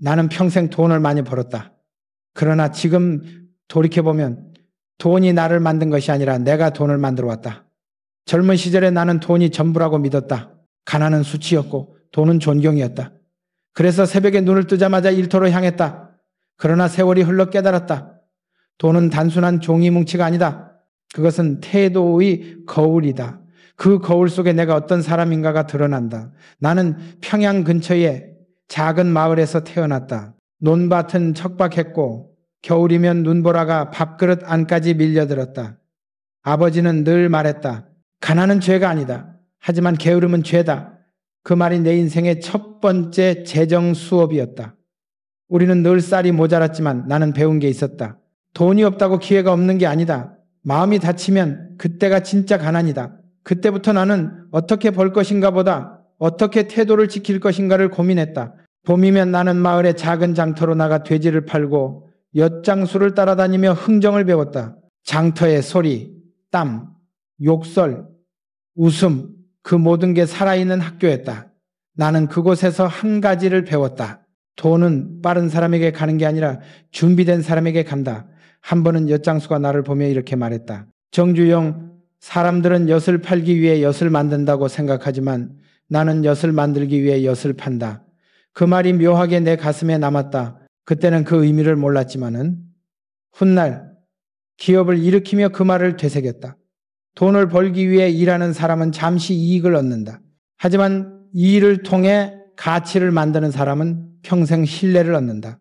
나는 평생 돈을 많이 벌었다. 그러나 지금 돌이켜보면 돈이 나를 만든 것이 아니라 내가 돈을 만들어 왔다. 젊은 시절에 나는 돈이 전부라고 믿었다. 가난은 수치였고 돈은 존경이었다. 그래서 새벽에 눈을 뜨자마자 일터로 향했다. 그러나 세월이 흘러 깨달았다. 돈은 단순한 종이 뭉치가 아니다. 그것은 태도의 거울이다. 그 거울 속에 내가 어떤 사람인가가 드러난다. 나는 평양 근처의 작은 마을에서 태어났다. 논밭은 척박했고 겨울이면 눈보라가 밥그릇 안까지 밀려들었다. 아버지는 늘 말했다. 가난은 죄가 아니다. 하지만 게으름은 죄다. 그 말이 내 인생의 첫 번째 재정 수업이었다. 우리는 늘 쌀이 모자랐지만 나는 배운 게 있었다. 돈이 없다고 기회가 없는 게 아니다. 마음이 닫히면 그때가 진짜 가난이다. 그때부터 나는 어떻게 벌 것인가 보다 어떻게 태도를 지킬 것인가를 고민했다. 봄이면 나는 마을의 작은 장터로 나가 돼지를 팔고 엿장수를 따라다니며 흥정을 배웠다. 장터의 소리, 땀, 욕설, 웃음, 그 모든 게 살아있는 학교였다. 나는 그곳에서 한 가지를 배웠다. 돈은 빠른 사람에게 가는 게 아니라 준비된 사람에게 간다. 한 번은 엿장수가 나를 보며 이렇게 말했다. 정주영, 사람들은 엿을 팔기 위해 엿을 만든다고 생각하지만 나는 엿을 만들기 위해 엿을 판다. 그 말이 묘하게 내 가슴에 남았다. 그때는 그 의미를 몰랐지만은 훗날 기업을 일으키며 그 말을 되새겼다. 돈을 벌기 위해 일하는 사람은 잠시 이익을 얻는다. 하지만 이 일을 통해 가치를 만드는 사람은 평생 신뢰를 얻는다.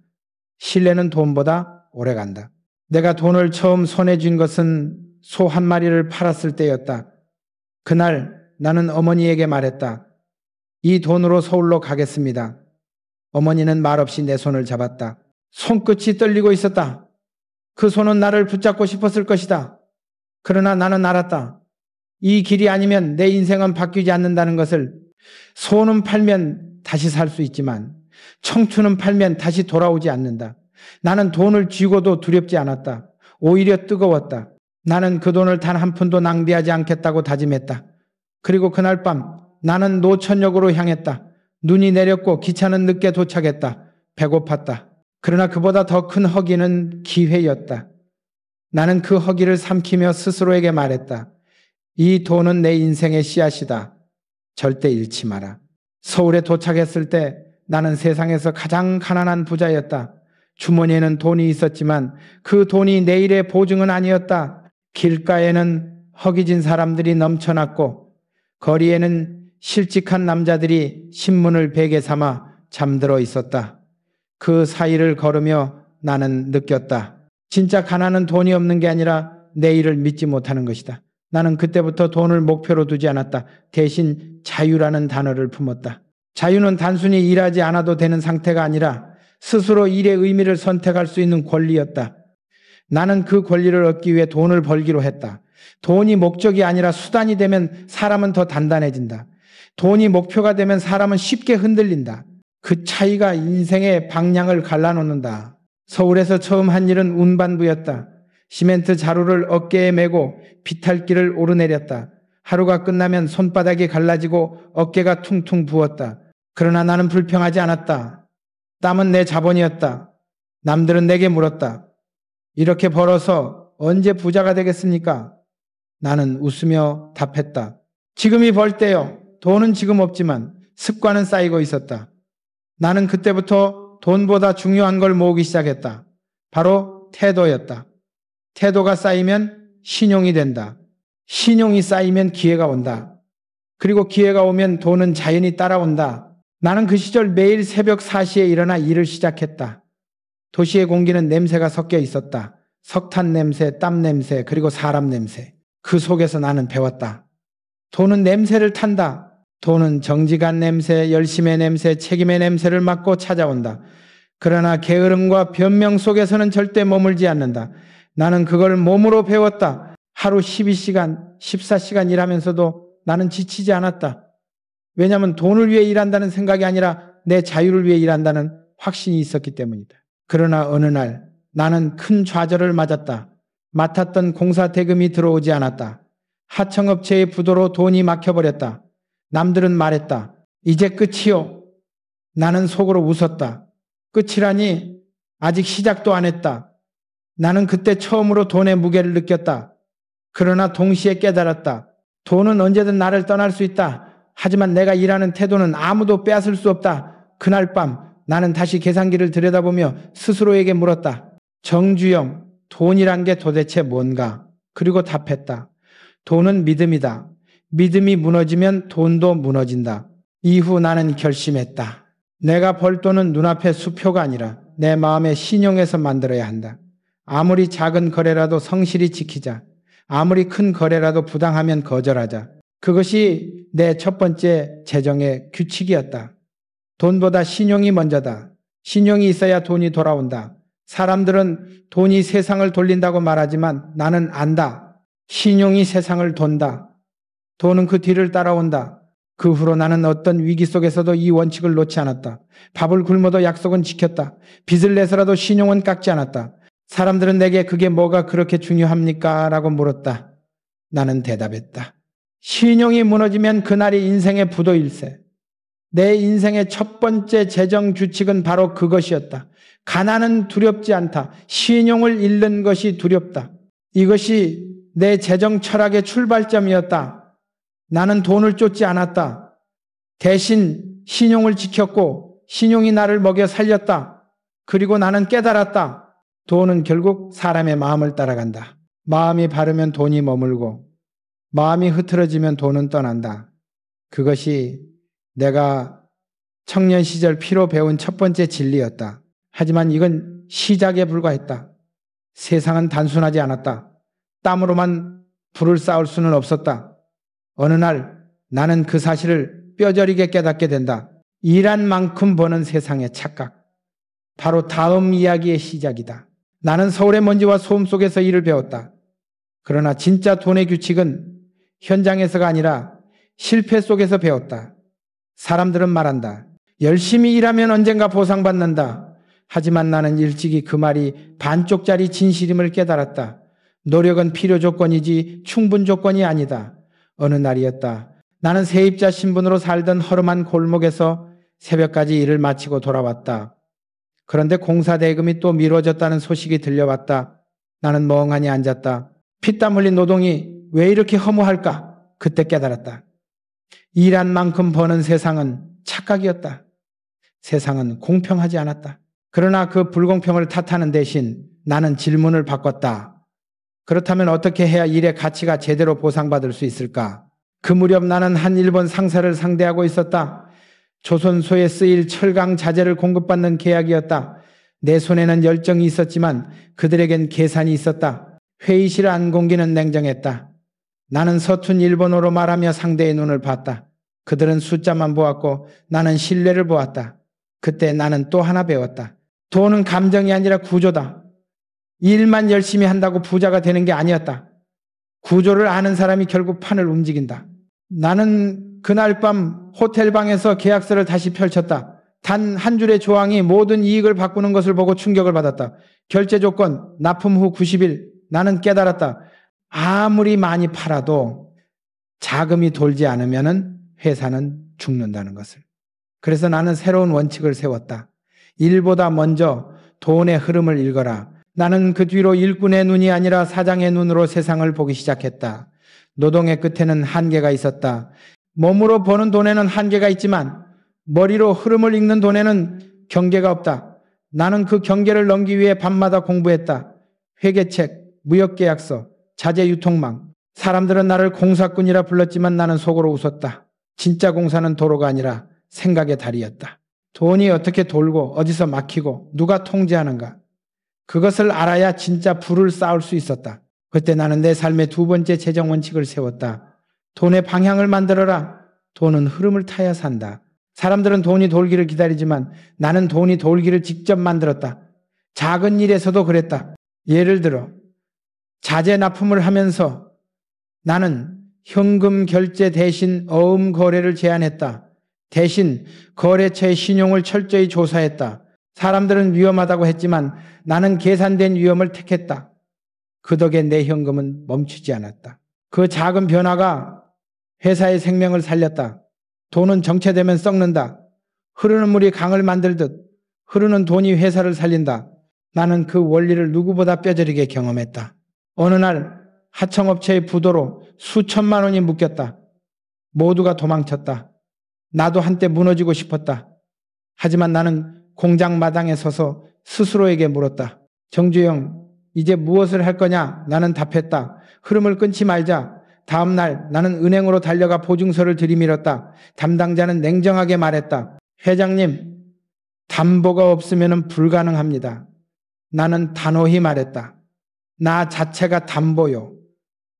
신뢰는 돈보다 오래간다. 내가 돈을 처음 손에 쥔 것은 소 한 마리를 팔았을 때였다. 그날 나는 어머니에게 말했다. 이 돈으로 서울로 가겠습니다. 어머니는 말없이 내 손을 잡았다. 손끝이 떨리고 있었다. 그 손은 나를 붙잡고 싶었을 것이다. 그러나 나는 알았다. 이 길이 아니면 내 인생은 바뀌지 않는다는 것을. 소는 팔면 다시 살 수 있지만 청춘은 팔면 다시 돌아오지 않는다. 나는 돈을 쥐고도 두렵지 않았다. 오히려 뜨거웠다. 나는 그 돈을 단 한 푼도 낭비하지 않겠다고 다짐했다. 그리고 그날 밤 나는 노천역으로 향했다. 눈이 내렸고 기차는 늦게 도착했다. 배고팠다. 그러나 그보다 더 큰 허기는 기회였다. 나는 그 허기를 삼키며 스스로에게 말했다. 이 돈은 내 인생의 씨앗이다. 절대 잃지 마라. 서울에 도착했을 때 나는 세상에서 가장 가난한 부자였다. 주머니에는 돈이 있었지만 그 돈이 내일의 보증은 아니었다. 길가에는 허기진 사람들이 넘쳐났고 거리에는 실직한 남자들이 신문을 베개 삼아 잠들어 있었다. 그 사이를 걸으며 나는 느꼈다. 진짜 가난은 돈이 없는 게 아니라 내일을 믿지 못하는 것이다. 나는 그때부터 돈을 목표로 두지 않았다. 대신 자유라는 단어를 품었다. 자유는 단순히 일하지 않아도 되는 상태가 아니라 스스로 일의 의미를 선택할 수 있는 권리였다. 나는 그 권리를 얻기 위해 돈을 벌기로 했다. 돈이 목적이 아니라 수단이 되면 사람은 더 단단해진다. 돈이 목표가 되면 사람은 쉽게 흔들린다. 그 차이가 인생의 방향을 갈라놓는다. 서울에서 처음 한 일은 운반부였다. 시멘트 자루를 어깨에 메고 비탈길을 오르내렸다. 하루가 끝나면 손바닥이 갈라지고 어깨가 퉁퉁 부었다. 그러나 나는 불평하지 않았다. 땀은 내 자본이었다. 남들은 내게 물었다. 이렇게 벌어서 언제 부자가 되겠습니까? 나는 웃으며 답했다. 지금이 벌 때요. 돈은 지금 없지만 습관은 쌓이고 있었다. 나는 그때부터 돈보다 중요한 걸 모으기 시작했다. 바로 태도였다. 태도가 쌓이면 신용이 된다. 신용이 쌓이면 기회가 온다. 그리고 기회가 오면 돈은 자연히 따라온다. 나는 그 시절 매일 새벽 4시에 일어나 일을 시작했다. 도시의 공기는 냄새가 섞여 있었다. 석탄 냄새, 땀 냄새, 그리고 사람 냄새. 그 속에서 나는 배웠다. 돈은 냄새를 탄다. 돈은 정직한 냄새, 열심의 냄새, 책임의 냄새를 맡고 찾아온다. 그러나 게으름과 변명 속에서는 절대 머물지 않는다. 나는 그걸 몸으로 배웠다. 하루 12시간, 14시간 일하면서도 나는 지치지 않았다. 왜냐하면 돈을 위해 일한다는 생각이 아니라 내 자유를 위해 일한다는 확신이 있었기 때문이다. 그러나 어느 날 나는 큰 좌절을 맞았다. 맡았던 공사 대금이 들어오지 않았다. 하청업체의 부도로 돈이 막혀버렸다. 남들은 말했다. 이제 끝이요. 나는 속으로 웃었다. 끝이라니 아직 시작도 안 했다. 나는 그때 처음으로 돈의 무게를 느꼈다. 그러나 동시에 깨달았다. 돈은 언제든 나를 떠날 수 있다. 하지만 내가 일하는 태도는 아무도 빼앗을 수 없다. 그날 밤 나는 다시 계산기를 들여다보며 스스로에게 물었다. 정주영, 돈이란 게 도대체 뭔가? 그리고 답했다. 돈은 믿음이다. 믿음이 무너지면 돈도 무너진다. 이후 나는 결심했다. 내가 벌 돈은 눈앞의 수표가 아니라 내 마음의 신용에서 만들어야 한다. 아무리 작은 거래라도 성실히 지키자. 아무리 큰 거래라도 부당하면 거절하자. 그것이 내 첫 번째 재정의 규칙이었다. 돈보다 신용이 먼저다. 신용이 있어야 돈이 돌아온다. 사람들은 돈이 세상을 돌린다고 말하지만 나는 안다. 신용이 세상을 돈다. 돈은 그 뒤를 따라온다. 그 후로 나는 어떤 위기 속에서도 이 원칙을 놓지 않았다. 밥을 굶어도 약속은 지켰다. 빚을 내서라도 신용은 깎지 않았다. 사람들은 내게 그게 뭐가 그렇게 중요합니까? 라고 물었다. 나는 대답했다. 신용이 무너지면 그날이 인생의 부도일세. 내 인생의 첫 번째 재정 규칙은 바로 그것이었다. 가난은 두렵지 않다. 신용을 잃는 것이 두렵다. 이것이 내 재정 철학의 출발점이었다. 나는 돈을 쫓지 않았다. 대신 신용을 지켰고 신용이 나를 먹여 살렸다. 그리고 나는 깨달았다. 돈은 결국 사람의 마음을 따라간다. 마음이 바르면 돈이 머물고 마음이 흐트러지면 돈은 떠난다. 그것이 내가 청년 시절 피로 배운 첫 번째 진리였다. 하지만 이건 시작에 불과했다. 세상은 단순하지 않았다. 땀으로만 불을 쌓을 수는 없었다. 어느 날 나는 그 사실을 뼈저리게 깨닫게 된다. 일한 만큼 버는 세상의 착각. 바로 다음 이야기의 시작이다. 나는 서울의 먼지와 소음 속에서 일을 배웠다. 그러나 진짜 돈의 규칙은 현장에서가 아니라 실패 속에서 배웠다. 사람들은 말한다. 열심히 일하면 언젠가 보상받는다. 하지만 나는 일찍이 그 말이 반쪽짜리 진실임을 깨달았다. 노력은 필요 조건이지 충분 조건이 아니다. 어느 날이었다. 나는 세입자 신분으로 살던 허름한 골목에서 새벽까지 일을 마치고 돌아왔다. 그런데 공사 대금이 또 미뤄졌다는 소식이 들려왔다. 나는 멍하니 앉았다. 피땀 흘린 노동이 왜 이렇게 허무할까? 그때 깨달았다. 일한 만큼 버는 세상은 착각이었다. 세상은 공평하지 않았다. 그러나 그 불공평을 탓하는 대신 나는 질문을 바꿨다. 그렇다면 어떻게 해야 일의 가치가 제대로 보상받을 수 있을까? 그 무렵 나는 한 일본 상사를 상대하고 있었다. 조선소에 쓰일 철강 자재를 공급받는 계약이었다. 내 손에는 열정이 있었지만 그들에겐 계산이 있었다. 회의실 안 공기는 냉정했다. 나는 서툰 일본어로 말하며 상대의 눈을 봤다. 그들은 숫자만 보았고 나는 신뢰를 보았다. 그때 나는 또 하나 배웠다. 돈은 감정이 아니라 구조다. 일만 열심히 한다고 부자가 되는 게 아니었다. 구조를 아는 사람이 결국 판을 움직인다. 나는 그날 밤 호텔방에서 계약서를 다시 펼쳤다. 단 한 줄의 조항이 모든 이익을 바꾸는 것을 보고 충격을 받았다. 결제 조건, 납품 후 90일. 나는 깨달았다. 아무리 많이 팔아도 자금이 돌지 않으면 회사는 죽는다는 것을. 그래서 나는 새로운 원칙을 세웠다. 일보다 먼저 돈의 흐름을 읽어라. 나는 그 뒤로 일꾼의 눈이 아니라 사장의 눈으로 세상을 보기 시작했다. 노동의 끝에는 한계가 있었다. 몸으로 버는 돈에는 한계가 있지만 머리로 흐름을 읽는 돈에는 경계가 없다. 나는 그 경계를 넘기 위해 밤마다 공부했다. 회계책, 무역계약서, 자재유통망. 사람들은 나를 공사꾼이라 불렀지만 나는 속으로 웃었다. 진짜 공사는 도로가 아니라 생각의 다리였다. 돈이 어떻게 돌고 어디서 막히고 누가 통제하는가. 그것을 알아야 진짜 부를 쌓을 수 있었다. 그때 나는 내 삶의 두 번째 재정 원칙을 세웠다. 돈의 방향을 만들어라. 돈은 흐름을 타야 산다. 사람들은 돈이 돌기를 기다리지만 나는 돈이 돌기를 직접 만들었다. 작은 일에서도 그랬다. 예를 들어 자재 납품을 하면서 나는 현금 결제 대신 어음 거래를 제한했다. 대신 거래처의 신용을 철저히 조사했다. 사람들은 위험하다고 했지만 나는 계산된 위험을 택했다. 그 덕에 내 현금은 멈추지 않았다. 그 작은 변화가 회사의 생명을 살렸다. 돈은 정체되면 썩는다. 흐르는 물이 강을 만들듯 흐르는 돈이 회사를 살린다. 나는 그 원리를 누구보다 뼈저리게 경험했다. 어느 날 하청업체의 부도로 수천만 원이 묶였다. 모두가 도망쳤다. 나도 한때 무너지고 싶었다. 하지만 나는 공장 마당에 서서 스스로에게 물었다. 정주영, 이제 무엇을 할 거냐? 나는 답했다. 흐름을 끊지 말자. 다음 날 나는 은행으로 달려가 보증서를 들이밀었다. 담당자는 냉정하게 말했다. 회장님, 담보가 없으면 불가능합니다. 나는 단호히 말했다. 나 자체가 담보요.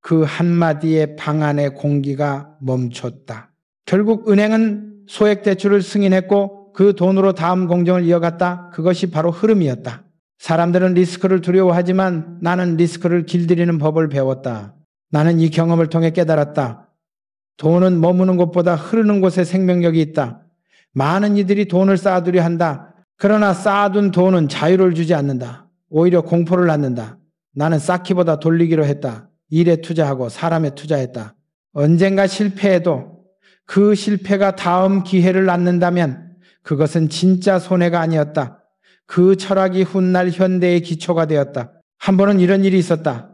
그 한마디에 방 안의 공기가 멈췄다. 결국 은행은 소액 대출을 승인했고 그 돈으로 다음 공정을 이어갔다. 그것이 바로 흐름이었다. 사람들은 리스크를 두려워하지만 나는 리스크를 길들이는 법을 배웠다. 나는 이 경험을 통해 깨달았다. 돈은 머무는 곳보다 흐르는 곳에 생명력이 있다. 많은 이들이 돈을 쌓아두려 한다. 그러나 쌓아둔 돈은 자유를 주지 않는다. 오히려 공포를 낳는다. 나는 쌓기보다 돌리기로 했다. 일에 투자하고 사람에 투자했다. 언젠가 실패해도 그 실패가 다음 기회를 낳는다면 그것은 진짜 손해가 아니었다. 그 철학이 훗날 현대의 기초가 되었다. 한 번은 이런 일이 있었다.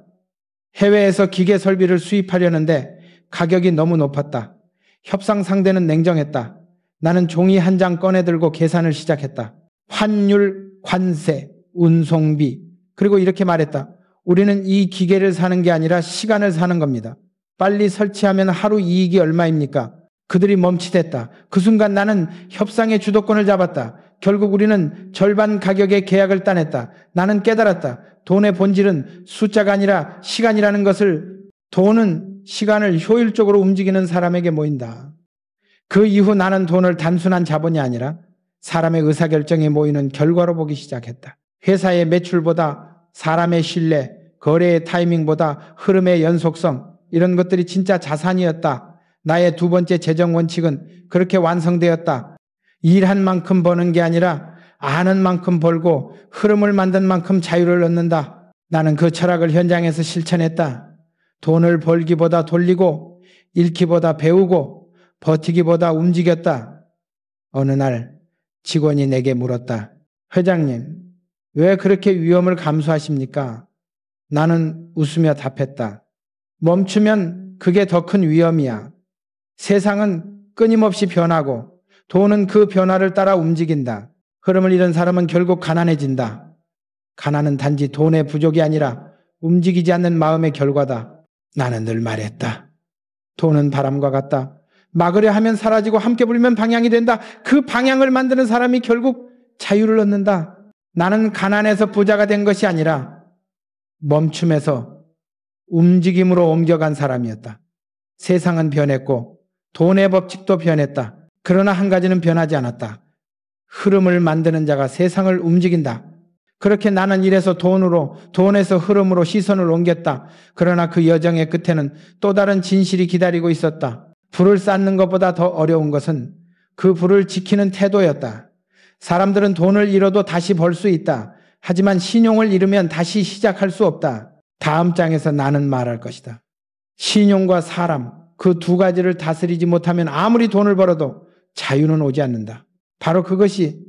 해외에서 기계 설비를 수입하려는데 가격이 너무 높았다. 협상 상대는 냉정했다. 나는 종이 한 장 꺼내들고 계산을 시작했다. 환율, 관세, 운송비, 그리고 이렇게 말했다. 우리는 이 기계를 사는 게 아니라 시간을 사는 겁니다. 빨리 설치하면 하루 이익이 얼마입니까? 그들이 멈칫했다. 그 순간 나는 협상의 주도권을 잡았다. 결국 우리는 절반 가격의 계약을 따냈다. 나는 깨달았다. 돈의 본질은 숫자가 아니라 시간이라는 것을. 돈은 시간을 효율적으로 움직이는 사람에게 모인다. 그 이후 나는 돈을 단순한 자본이 아니라 사람의 의사결정에 모이는 결과로 보기 시작했다. 회사의 매출보다 사람의 신뢰, 거래의 타이밍보다 흐름의 연속성, 이런 것들이 진짜 자산이었다. 나의 두 번째 재정 원칙은 그렇게 완성되었다. 일한 만큼 버는 게 아니라 아는 만큼 벌고 흐름을 만든 만큼 자유를 얻는다. 나는 그 철학을 현장에서 실천했다. 돈을 벌기보다 돌리고 잃기보다 배우고 버티기보다 움직였다. 어느 날 직원이 내게 물었다. 회장님, 왜 그렇게 위험을 감수하십니까? 나는 웃으며 답했다. 멈추면 그게 더 큰 위험이야. 세상은 끊임없이 변하고 돈은 그 변화를 따라 움직인다. 흐름을 잃은 사람은 결국 가난해진다. 가난은 단지 돈의 부족이 아니라 움직이지 않는 마음의 결과다. 나는 늘 말했다. 돈은 바람과 같다. 막으려 하면 사라지고 함께 불면 방향이 된다. 그 방향을 만드는 사람이 결국 자유를 얻는다. 나는 가난해서 부자가 된 것이 아니라 멈춤에서 움직임으로 옮겨간 사람이었다. 세상은 변했고 돈의 법칙도 변했다. 그러나 한 가지는 변하지 않았다. 흐름을 만드는 자가 세상을 움직인다. 그렇게 나는 이래서 돈으로, 돈에서 흐름으로 시선을 옮겼다. 그러나 그 여정의 끝에는 또 다른 진실이 기다리고 있었다. 불을 쌓는 것보다 더 어려운 것은 그 불을 지키는 태도였다. 사람들은 돈을 잃어도 다시 벌 수 있다. 하지만 신용을 잃으면 다시 시작할 수 없다. 다음 장에서 나는 말할 것이다. 신용과 사람, 그 두 가지를 다스리지 못하면 아무리 돈을 벌어도 자유는 오지 않는다. 바로 그것이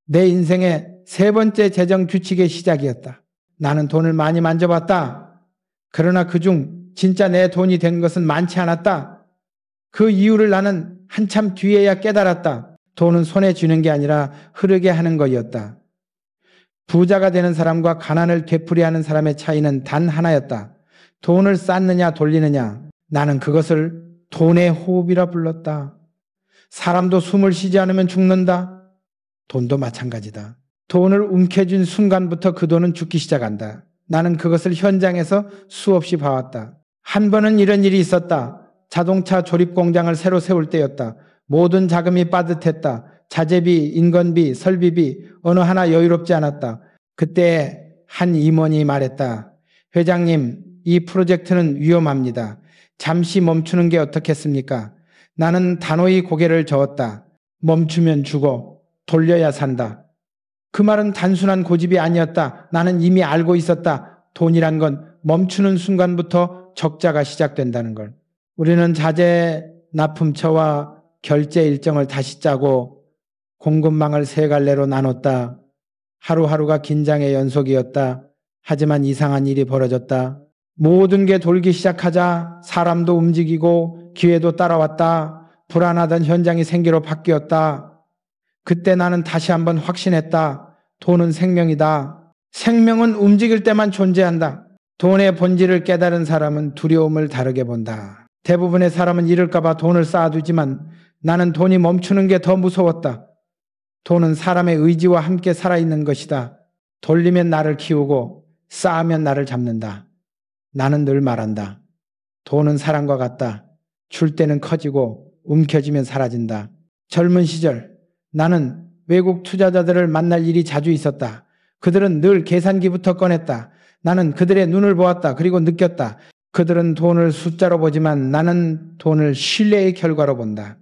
내 인생의 세 번째 재정 규칙의 시작이었다. 나는 돈을 많이 만져봤다. 그러나 그중 진짜 내 돈이 된 것은 많지 않았다. 그 이유를 나는 한참 뒤에야 깨달았다. 돈은 손에 쥐는 게 아니라 흐르게 하는 거였다. 부자가 되는 사람과 가난을 되풀이하는 사람의 차이는 단 하나였다. 돈을 쌓느냐 돌리느냐. 나는 그것을 돈의 호흡이라 불렀다. 사람도 숨을 쉬지 않으면 죽는다. 돈도 마찬가지다. 돈을 움켜쥔 순간부터 그 돈은 죽기 시작한다. 나는 그것을 현장에서 수없이 봐왔다. 한 번은 이런 일이 있었다. 자동차 조립 공장을 새로 세울 때였다. 모든 자금이 빠듯했다. 자재비, 인건비, 설비비 어느 하나 여유롭지 않았다. 그때 한 임원이 말했다. 회장님, 이 프로젝트는 위험합니다. 잠시 멈추는 게 어떻겠습니까? 나는 단호히 고개를 저었다. 멈추면 죽어. 돌려야 산다. 그 말은 단순한 고집이 아니었다. 나는 이미 알고 있었다. 돈이란 건 멈추는 순간부터 적자가 시작된다는 걸. 우리는 자재 납품처와 결제 일정을 다시 짜고 공급망을 세 갈래로 나눴다. 하루하루가 긴장의 연속이었다. 하지만 이상한 일이 벌어졌다. 모든 게 돌기 시작하자 사람도 움직이고 기회도 따라왔다. 불안하던 현장이 생기로 바뀌었다. 그때 나는 다시 한번 확신했다. 돈은 생명이다. 생명은 움직일 때만 존재한다. 돈의 본질을 깨달은 사람은 두려움을 다르게 본다. 대부분의 사람은 잃을까봐 돈을 쌓아두지만 나는 돈이 멈추는 게 더 무서웠다. 돈은 사람의 의지와 함께 살아있는 것이다. 돌리면 나를 키우고 쌓으면 나를 잡는다. 나는 늘 말한다. 돈은 사람과 같다. 줄 때는 커지고 움켜쥐면 사라진다. 젊은 시절 나는 외국 투자자들을 만날 일이 자주 있었다. 그들은 늘 계산기부터 꺼냈다. 나는 그들의 눈을 보았다. 그리고 느꼈다. 그들은 돈을 숫자로 보지만 나는 돈을 신뢰의 결과로 본다.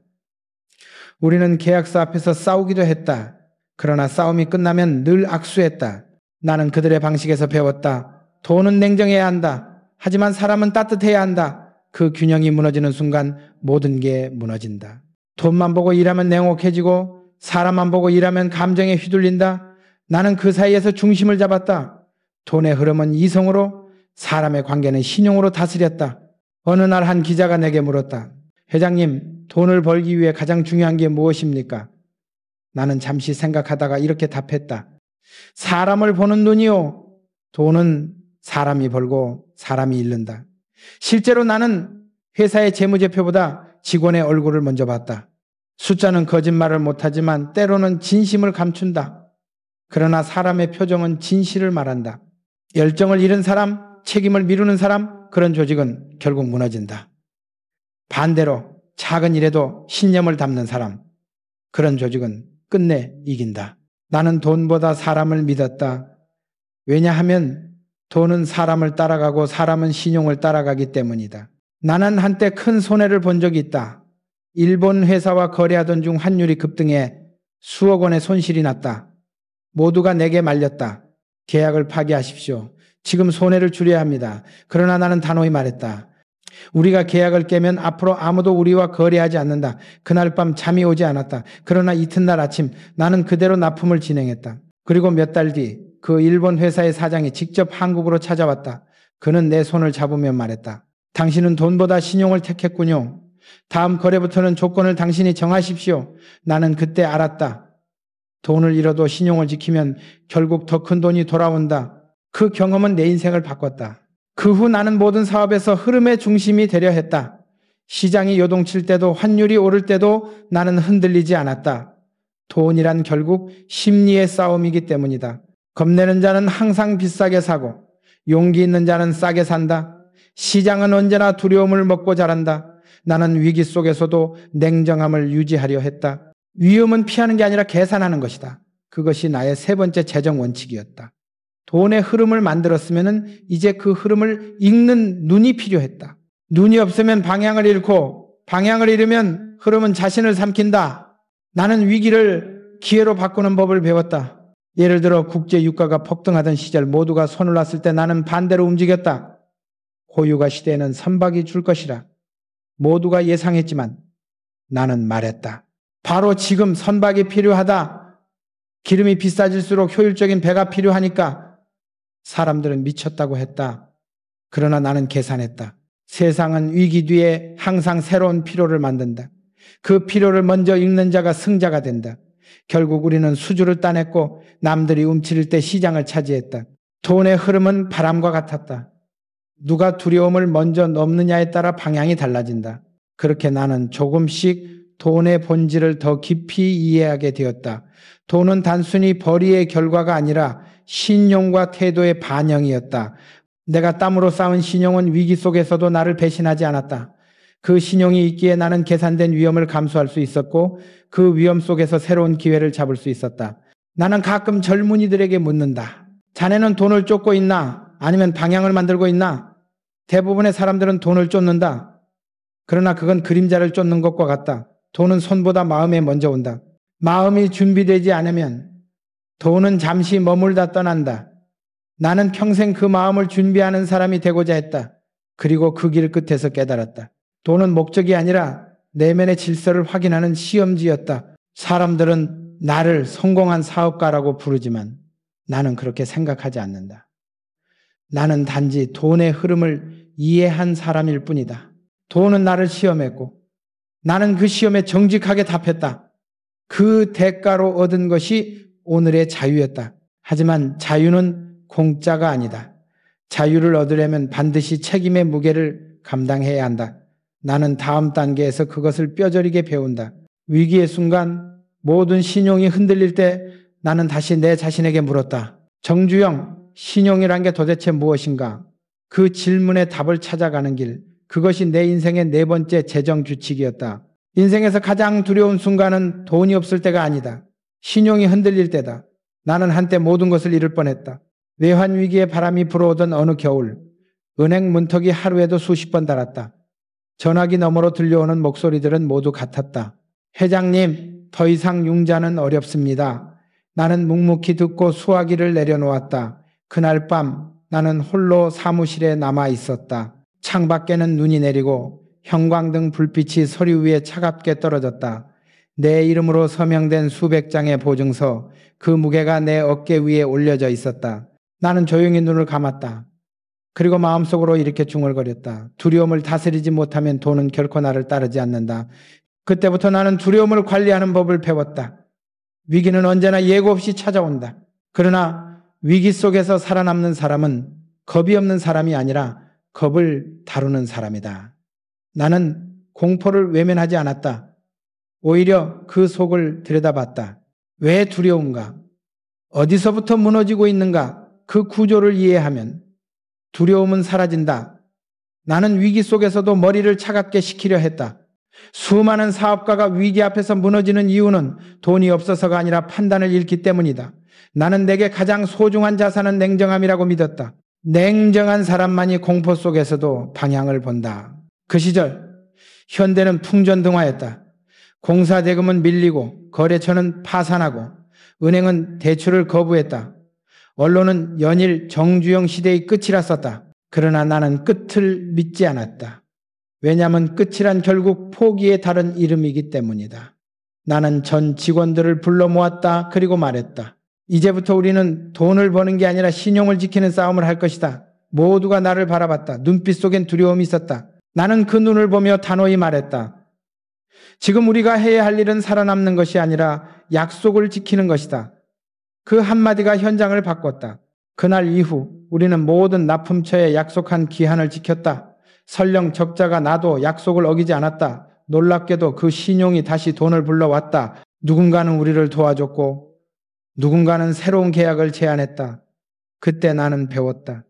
우리는 계약서 앞에서 싸우기도 했다. 그러나 싸움이 끝나면 늘 악수했다. 나는 그들의 방식에서 배웠다. 돈은 냉정해야 한다. 하지만 사람은 따뜻해야 한다. 그 균형이 무너지는 순간 모든 게 무너진다. 돈만 보고 일하면 냉혹해지고 사람만 보고 일하면 감정에 휘둘린다. 나는 그 사이에서 중심을 잡았다. 돈의 흐름은 이성으로, 사람의 관계는 신용으로 다스렸다. 어느 날 한 기자가 내게 물었다. 회장님, 돈을 벌기 위해 가장 중요한 게 무엇입니까? 나는 잠시 생각하다가 이렇게 답했다. 사람을 보는 눈이요. 돈은 사람이 벌고 사람이 잃는다. 실제로 나는 회사의 재무제표보다 직원의 얼굴을 먼저 봤다. 숫자는 거짓말을 못하지만 때로는 진심을 감춘다. 그러나 사람의 표정은 진실을 말한다. 열정을 잃은 사람, 책임을 미루는 사람, 그런 조직은 결국 무너진다. 반대로 작은 일에도 신념을 담는 사람, 그런 조직은 끝내 이긴다. 나는 돈보다 사람을 믿었다. 왜냐하면 돈은 사람을 따라가고 사람은 신용을 따라가기 때문이다. 나는 한때 큰 손해를 본 적이 있다. 일본 회사와 거래하던 중 환율이 급등해 수억 원의 손실이 났다. 모두가 내게 말렸다. 계약을 파기하십시오. 지금 손해를 줄여야 합니다. 그러나 나는 단호히 말했다. 우리가 계약을 깨면 앞으로 아무도 우리와 거래하지 않는다. 그날 밤 잠이 오지 않았다. 그러나 이튿날 아침 나는 그대로 납품을 진행했다. 그리고 몇 달 뒤 그 일본 회사의 사장이 직접 한국으로 찾아왔다. 그는 내 손을 잡으며 말했다. 당신은 돈보다 신용을 택했군요. 다음 거래부터는 조건을 당신이 정하십시오. 나는 그때 알았다. 돈을 잃어도 신용을 지키면 결국 더 큰 돈이 돌아온다. 그 경험은 내 인생을 바꿨다. 그 후 나는 모든 사업에서 흐름의 중심이 되려 했다. 시장이 요동칠 때도 환율이 오를 때도 나는 흔들리지 않았다. 돈이란 결국 심리의 싸움이기 때문이다. 겁내는 자는 항상 비싸게 사고 용기 있는 자는 싸게 산다. 시장은 언제나 두려움을 먹고 자란다. 나는 위기 속에서도 냉정함을 유지하려 했다. 위험은 피하는 게 아니라 계산하는 것이다. 그것이 나의 세 번째 재정 원칙이었다. 돈의 흐름을 만들었으면 이제 그 흐름을 읽는 눈이 필요했다. 눈이 없으면 방향을 잃고 방향을 잃으면 흐름은 자신을 삼킨다. 나는 위기를 기회로 바꾸는 법을 배웠다. 예를 들어 국제 유가가 폭등하던 시절 모두가 손을 놨을 때 나는 반대로 움직였다. 고유가 시대에는 선박이 줄 것이라 모두가 예상했지만 나는 말했다. 바로 지금 선박이 필요하다. 기름이 비싸질수록 효율적인 배가 필요하니까. 사람들은 미쳤다고 했다. 그러나 나는 계산했다. 세상은 위기 뒤에 항상 새로운 필요를 만든다. 그 필요를 먼저 읽는 자가 승자가 된다. 결국 우리는 수주를 따냈고 남들이 움츠릴 때 시장을 차지했다. 돈의 흐름은 바람과 같았다. 누가 두려움을 먼저 넘느냐에 따라 방향이 달라진다. 그렇게 나는 조금씩 돈의 본질을 더 깊이 이해하게 되었다. 돈은 단순히 벌이의 결과가 아니라 신용과 태도의 반영이었다. 내가 땀으로 쌓은 신용은 위기 속에서도 나를 배신하지 않았다. 그 신용이 있기에 나는 계산된 위험을 감수할 수 있었고 그 위험 속에서 새로운 기회를 잡을 수 있었다. 나는 가끔 젊은이들에게 묻는다. 자네는 돈을 쫓고 있나? 아니면 방향을 만들고 있나? 대부분의 사람들은 돈을 쫓는다. 그러나 그건 그림자를 쫓는 것과 같다. 돈은 손보다 마음에 먼저 온다. 마음이 준비되지 않으면 돈은 잠시 머물다 떠난다. 나는 평생 그 마음을 준비하는 사람이 되고자 했다. 그리고 그 길 끝에서 깨달았다. 돈은 목적이 아니라 내면의 질서를 확인하는 시험지였다. 사람들은 나를 성공한 사업가라고 부르지만 나는 그렇게 생각하지 않는다. 나는 단지 돈의 흐름을 이해한 사람일 뿐이다. 돈은 나를 시험했고 나는 그 시험에 정직하게 답했다. 그 대가로 얻은 것이 오늘의 자유였다. 하지만 자유는 공짜가 아니다. 자유를 얻으려면 반드시 책임의 무게를 감당해야 한다. 나는 다음 단계에서 그것을 뼈저리게 배운다. 위기의 순간 모든 신용이 흔들릴 때 나는 다시 내 자신에게 물었다. 정주영, 신용이란 게 도대체 무엇인가? 그 질문에 답을 찾아가는 길, 그것이 내 인생의 4번째 재정 규칙이었다. 인생에서 가장 두려운 순간은 돈이 없을 때가 아니다. 신용이 흔들릴 때다. 나는 한때 모든 것을 잃을 뻔했다. 외환 위기에 바람이 불어오던 어느 겨울, 은행 문턱이 하루에도 수십 번 닳았다. 전화기 너머로 들려오는 목소리들은 모두 같았다. 회장님, 더 이상 융자는 어렵습니다. 나는 묵묵히 듣고 수화기를 내려놓았다. 그날 밤 나는 홀로 사무실에 남아 있었다. 창밖에는 눈이 내리고 형광등 불빛이 서류 위에 차갑게 떨어졌다. 내 이름으로 서명된 수백 장의 보증서, 그 무게가 내 어깨 위에 올려져 있었다. 나는 조용히 눈을 감았다. 그리고 마음속으로 이렇게 중얼거렸다. 두려움을 다스리지 못하면 돈은 결코 나를 따르지 않는다. 그때부터 나는 두려움을 관리하는 법을 배웠다. 위기는 언제나 예고 없이 찾아온다. 그러나 위기 속에서 살아남는 사람은 겁이 없는 사람이 아니라 겁을 다루는 사람이다. 나는 공포를 외면하지 않았다. 오히려 그 속을 들여다봤다. 왜 두려운가? 어디서부터 무너지고 있는가? 그 구조를 이해하면 두려움은 사라진다. 나는 위기 속에서도 머리를 차갑게 식히려 했다. 수많은 사업가가 위기 앞에서 무너지는 이유는 돈이 없어서가 아니라 판단을 잃기 때문이다. 나는 내게 가장 소중한 자산은 냉정함이라고 믿었다. 냉정한 사람만이 공포 속에서도 방향을 본다. 그 시절 현대는 풍전등화였다. 공사 대금은 밀리고 거래처는 파산하고 은행은 대출을 거부했다. 언론은 연일 정주영 시대의 끝이라 썼다. 그러나 나는 끝을 믿지 않았다. 왜냐하면 끝이란 결국 포기의 다른 이름이기 때문이다. 나는 전 직원들을 불러 모았다. 그리고 말했다. 이제부터 우리는 돈을 버는 게 아니라 신용을 지키는 싸움을 할 것이다. 모두가 나를 바라봤다. 눈빛 속엔 두려움이 있었다. 나는 그 눈을 보며 단호히 말했다. 지금 우리가 해야 할 일은 살아남는 것이 아니라 약속을 지키는 것이다. 그 한마디가 현장을 바꿨다. 그날 이후 우리는 모든 납품처에 약속한 기한을 지켰다. 설령 적자가 나도 약속을 어기지 않았다. 놀랍게도 그 신용이 다시 돈을 불러왔다. 누군가는 우리를 도와줬고 누군가는 새로운 계약을 제안했다. 그때 나는 배웠다.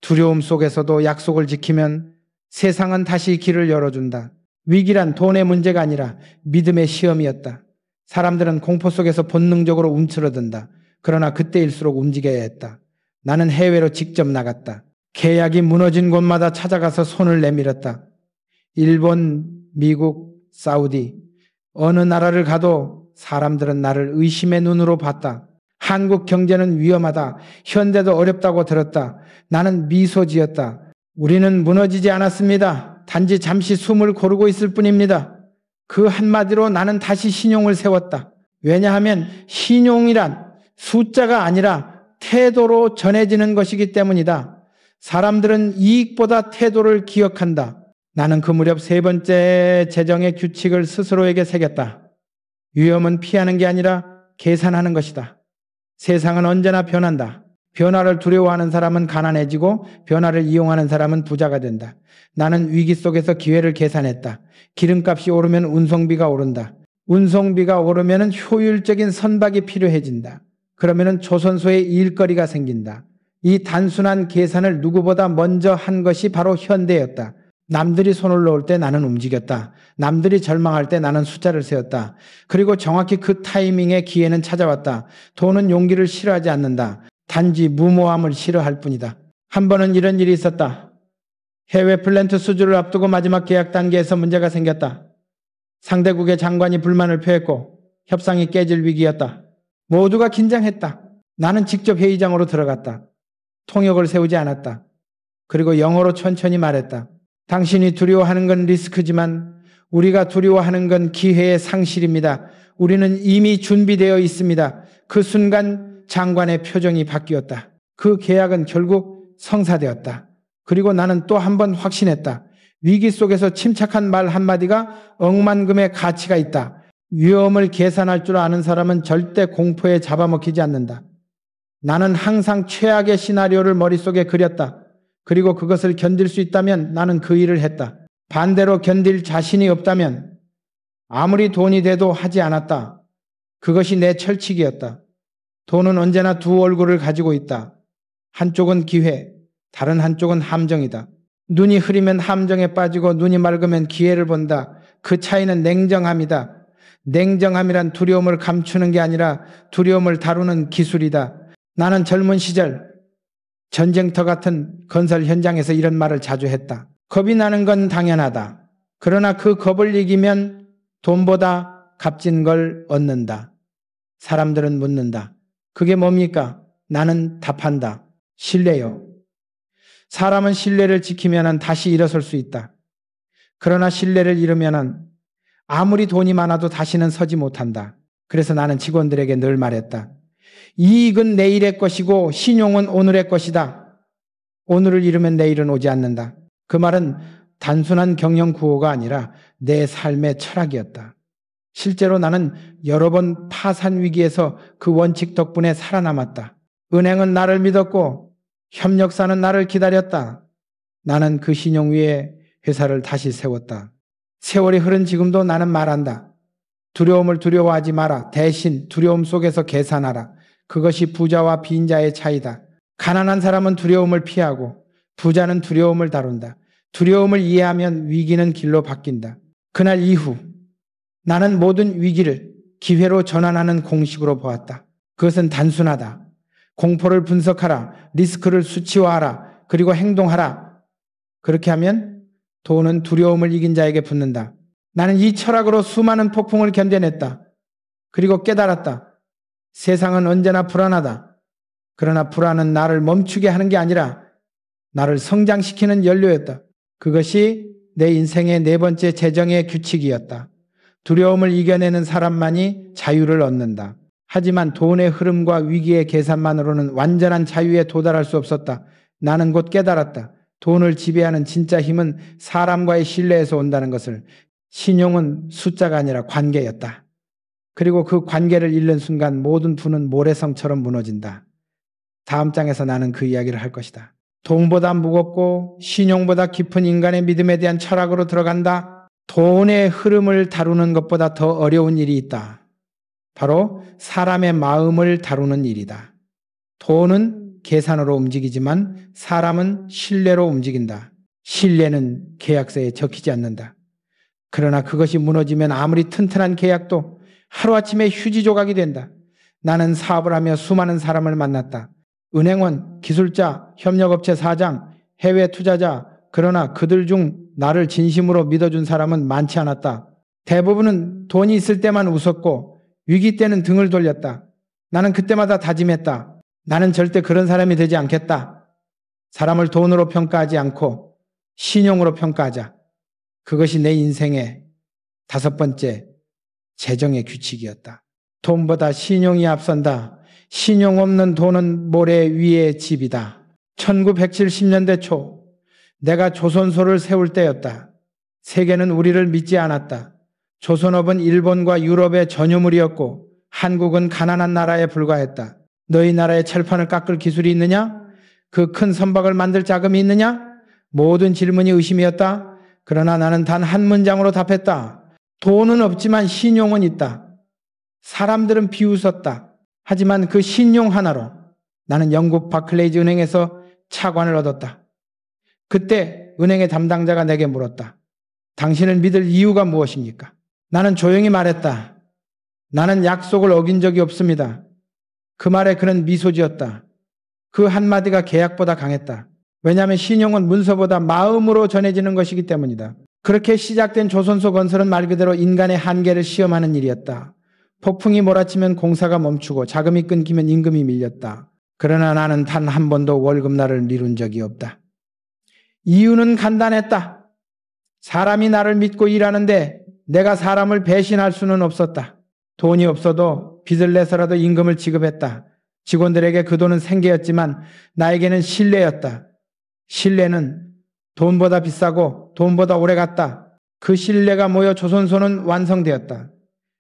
두려움 속에서도 약속을 지키면 세상은 다시 길을 열어준다. 위기란 돈의 문제가 아니라 믿음의 시험이었다. 사람들은 공포 속에서 본능적으로 움츠러든다. 그러나 그때일수록 움직여야 했다. 나는 해외로 직접 나갔다. 계약이 무너진 곳마다 찾아가서 손을 내밀었다. 일본, 미국, 사우디, 어느 나라를 가도 사람들은 나를 의심의 눈으로 봤다. 한국 경제는 위험하다. 현대도 어렵다고 들었다. 나는 미소 지었다. 우리는 무너지지 않았습니다. 단지 잠시 숨을 고르고 있을 뿐입니다. 그 한마디로 나는 다시 신용을 세웠다. 왜냐하면 신용이란 숫자가 아니라 태도로 전해지는 것이기 때문이다. 사람들은 이익보다 태도를 기억한다. 나는 그 무렵 3번째 재정의 규칙을 스스로에게 새겼다. 위험은 피하는 게 아니라 계산하는 것이다. 세상은 언제나 변한다. 변화를 두려워하는 사람은 가난해지고 변화를 이용하는 사람은 부자가 된다. 나는 위기 속에서 기회를 계산했다. 기름값이 오르면 운송비가 오른다. 운송비가 오르면 효율적인 선박이 필요해진다. 그러면 조선소에 일거리가 생긴다. 이 단순한 계산을 누구보다 먼저 한 것이 바로 현대였다. 남들이 손을 놓을 때 나는 움직였다. 남들이 절망할 때 나는 숫자를 세웠다. 그리고 정확히 그 타이밍에 기회는 찾아왔다. 돈은 용기를 싫어하지 않는다. 단지 무모함을 싫어할 뿐이다. 한 번은 이런 일이 있었다. 해외 플랜트 수주를 앞두고 마지막 계약 단계에서 문제가 생겼다. 상대국의 장관이 불만을 표했고 협상이 깨질 위기였다. 모두가 긴장했다. 나는 직접 회의장으로 들어갔다. 통역을 세우지 않았다. 그리고 영어로 천천히 말했다. 당신이 두려워하는 건 리스크지만 우리가 두려워하는 건 기회의 상실입니다. 우리는 이미 준비되어 있습니다. 그 순간 장관의 표정이 바뀌었다. 그 계약은 결국 성사되었다. 그리고 나는 또 한 번 확신했다. 위기 속에서 침착한 말 한마디가 억만금의 가치가 있다. 위험을 계산할 줄 아는 사람은 절대 공포에 잡아먹히지 않는다. 나는 항상 최악의 시나리오를 머릿속에 그렸다. 그리고 그것을 견딜 수 있다면 나는 그 일을 했다. 반대로 견딜 자신이 없다면 아무리 돈이 돼도 하지 않았다. 그것이 내 철칙이었다. 돈은 언제나 두 얼굴을 가지고 있다. 한쪽은 기회, 다른 한쪽은 함정이다. 눈이 흐리면 함정에 빠지고 눈이 맑으면 기회를 본다. 그 차이는 냉정함이다. 냉정함이란 두려움을 감추는 게 아니라 두려움을 다루는 기술이다. 나는 젊은 시절 전쟁터 같은 건설 현장에서 이런 말을 자주 했다. 겁이 나는 건 당연하다. 그러나 그 겁을 이기면 돈보다 값진 걸 얻는다. 사람들은 묻는다. 그게 뭡니까? 나는 답한다. 신뢰요. 사람은 신뢰를 지키면 다시 일어설 수 있다. 그러나 신뢰를 잃으면 아무리 돈이 많아도 다시는 서지 못한다. 그래서 나는 직원들에게 늘 말했다. 이익은 내일의 것이고 신용은 오늘의 것이다. 오늘을 잃으면 내일은 오지 않는다. 그 말은 단순한 경영 구호가 아니라 내 삶의 철학이었다. 실제로 나는 여러 번 파산 위기에서 그 원칙 덕분에 살아남았다. 은행은 나를 믿었고 협력사는 나를 기다렸다. 나는 그 신용 위에 회사를 다시 세웠다. 세월이 흐른 지금도 나는 말한다. 두려움을 두려워하지 마라. 대신 두려움 속에서 계산하라. 그것이 부자와 빈자의 차이다. 가난한 사람은 두려움을 피하고 부자는 두려움을 다룬다. 두려움을 이해하면 위기는 길로 바뀐다. 그날 이후 나는 모든 위기를 기회로 전환하는 공식으로 보았다. 그것은 단순하다. 공포를 분석하라. 리스크를 수치화하라. 그리고 행동하라. 그렇게 하면 돈은 두려움을 이긴 자에게 붙는다. 나는 이 철학으로 수많은 폭풍을 견뎌냈다. 그리고 깨달았다. 세상은 언제나 불안하다. 그러나 불안은 나를 멈추게 하는 게 아니라 나를 성장시키는 연료였다. 그것이 내 인생의 네 번째 재정의 규칙이었다. 두려움을 이겨내는 사람만이 자유를 얻는다. 하지만 돈의 흐름과 위기의 계산만으로는 완전한 자유에 도달할 수 없었다. 나는 곧 깨달았다. 돈을 지배하는 진짜 힘은 사람과의 신뢰에서 온다는 것을. 신용은 숫자가 아니라 관계였다. 그리고 그 관계를 잃는 순간 모든 부는 모래성처럼 무너진다. 다음 장에서 나는 그 이야기를 할 것이다. 돈보다 무겁고 신용보다 깊은 인간의 믿음에 대한 철학으로 들어간다. 돈의 흐름을 다루는 것보다 더 어려운 일이 있다. 바로 사람의 마음을 다루는 일이다. 돈은 계산으로 움직이지만 사람은 신뢰로 움직인다. 신뢰는 계약서에 적히지 않는다. 그러나 그것이 무너지면 아무리 튼튼한 계약도 하루아침에 휴지 조각이 된다. 나는 사업을 하며 수많은 사람을 만났다. 은행원, 기술자, 협력업체 사장, 해외 투자자, 그러나 그들 중 나를 진심으로 믿어준 사람은 많지 않았다. 대부분은 돈이 있을 때만 웃었고 위기 때는 등을 돌렸다. 나는 그때마다 다짐했다. 나는 절대 그런 사람이 되지 않겠다. 사람을 돈으로 평가하지 않고 신용으로 평가하자. 그것이 내 인생의 다섯 번째 재정의 규칙이었다. 돈보다 신용이 앞선다. 신용 없는 돈은 모래 위의 집이다. 1970년대 초 내가 조선소를 세울 때였다. 세계는 우리를 믿지 않았다. 조선업은 일본과 유럽의 전유물이었고 한국은 가난한 나라에 불과했다. 너희 나라에 철판을 깎을 기술이 있느냐? 그 큰 선박을 만들 자금이 있느냐? 모든 질문이 의심이었다. 그러나 나는 단 한 문장으로 답했다. 돈은 없지만 신용은 있다. 사람들은 비웃었다. 하지만 그 신용 하나로 나는 영국 바클레이즈 은행에서 차관을 얻었다. 그때 은행의 담당자가 내게 물었다. 당신을 믿을 이유가 무엇입니까? 나는 조용히 말했다. 나는 약속을 어긴 적이 없습니다. 그 말에 그는 미소 지었다. 그 한마디가 계약보다 강했다. 왜냐하면 신용은 문서보다 마음으로 전해지는 것이기 때문이다. 그렇게 시작된 조선소 건설은 말 그대로 인간의 한계를 시험하는 일이었다. 폭풍이 몰아치면 공사가 멈추고 자금이 끊기면 임금이 밀렸다. 그러나 나는 단 한 번도 월급날을 미룬 적이 없다. 이유는 간단했다. 사람이 나를 믿고 일하는데 내가 사람을 배신할 수는 없었다. 돈이 없어도 빚을 내서라도 임금을 지급했다. 직원들에게 그 돈은 생계였지만 나에게는 신뢰였다. 신뢰는 돈보다 비싸고 돈보다 오래갔다. 그 신뢰가 모여 조선소는 완성되었다.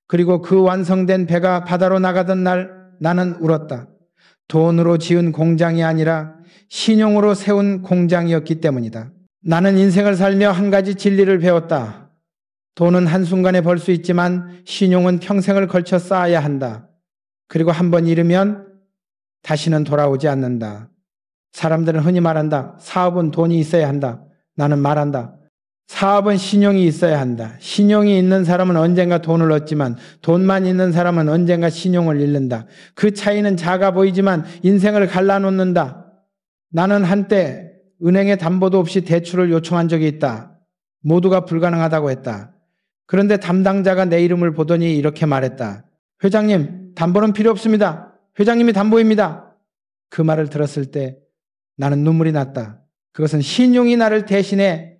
그리고 그 완성된 배가 바다로 나가던 날 나는 울었다. 돈으로 지은 공장이 아니라 신용으로 세운 공장이었기 때문이다. 나는 인생을 살며 한 가지 진리를 배웠다. 돈은 한순간에 벌 수 있지만 신용은 평생을 걸쳐 쌓아야 한다. 그리고 한번 잃으면 다시는 돌아오지 않는다. 사람들은 흔히 말한다. 사업은 돈이 있어야 한다. 나는 말한다. 사업은 신용이 있어야 한다. 신용이 있는 사람은 언젠가 돈을 얻지만 돈만 있는 사람은 언젠가 신용을 잃는다. 그 차이는 작아 보이지만 인생을 갈라놓는다. 나는 한때 은행에 담보도 없이 대출을 요청한 적이 있다. 모두가 불가능하다고 했다. 그런데 담당자가 내 이름을 보더니 이렇게 말했다. 회장님, 담보는 필요 없습니다. 회장님이 담보입니다. 그 말을 들었을 때 나는 눈물이 났다. 그것은 신용이 나를 대신해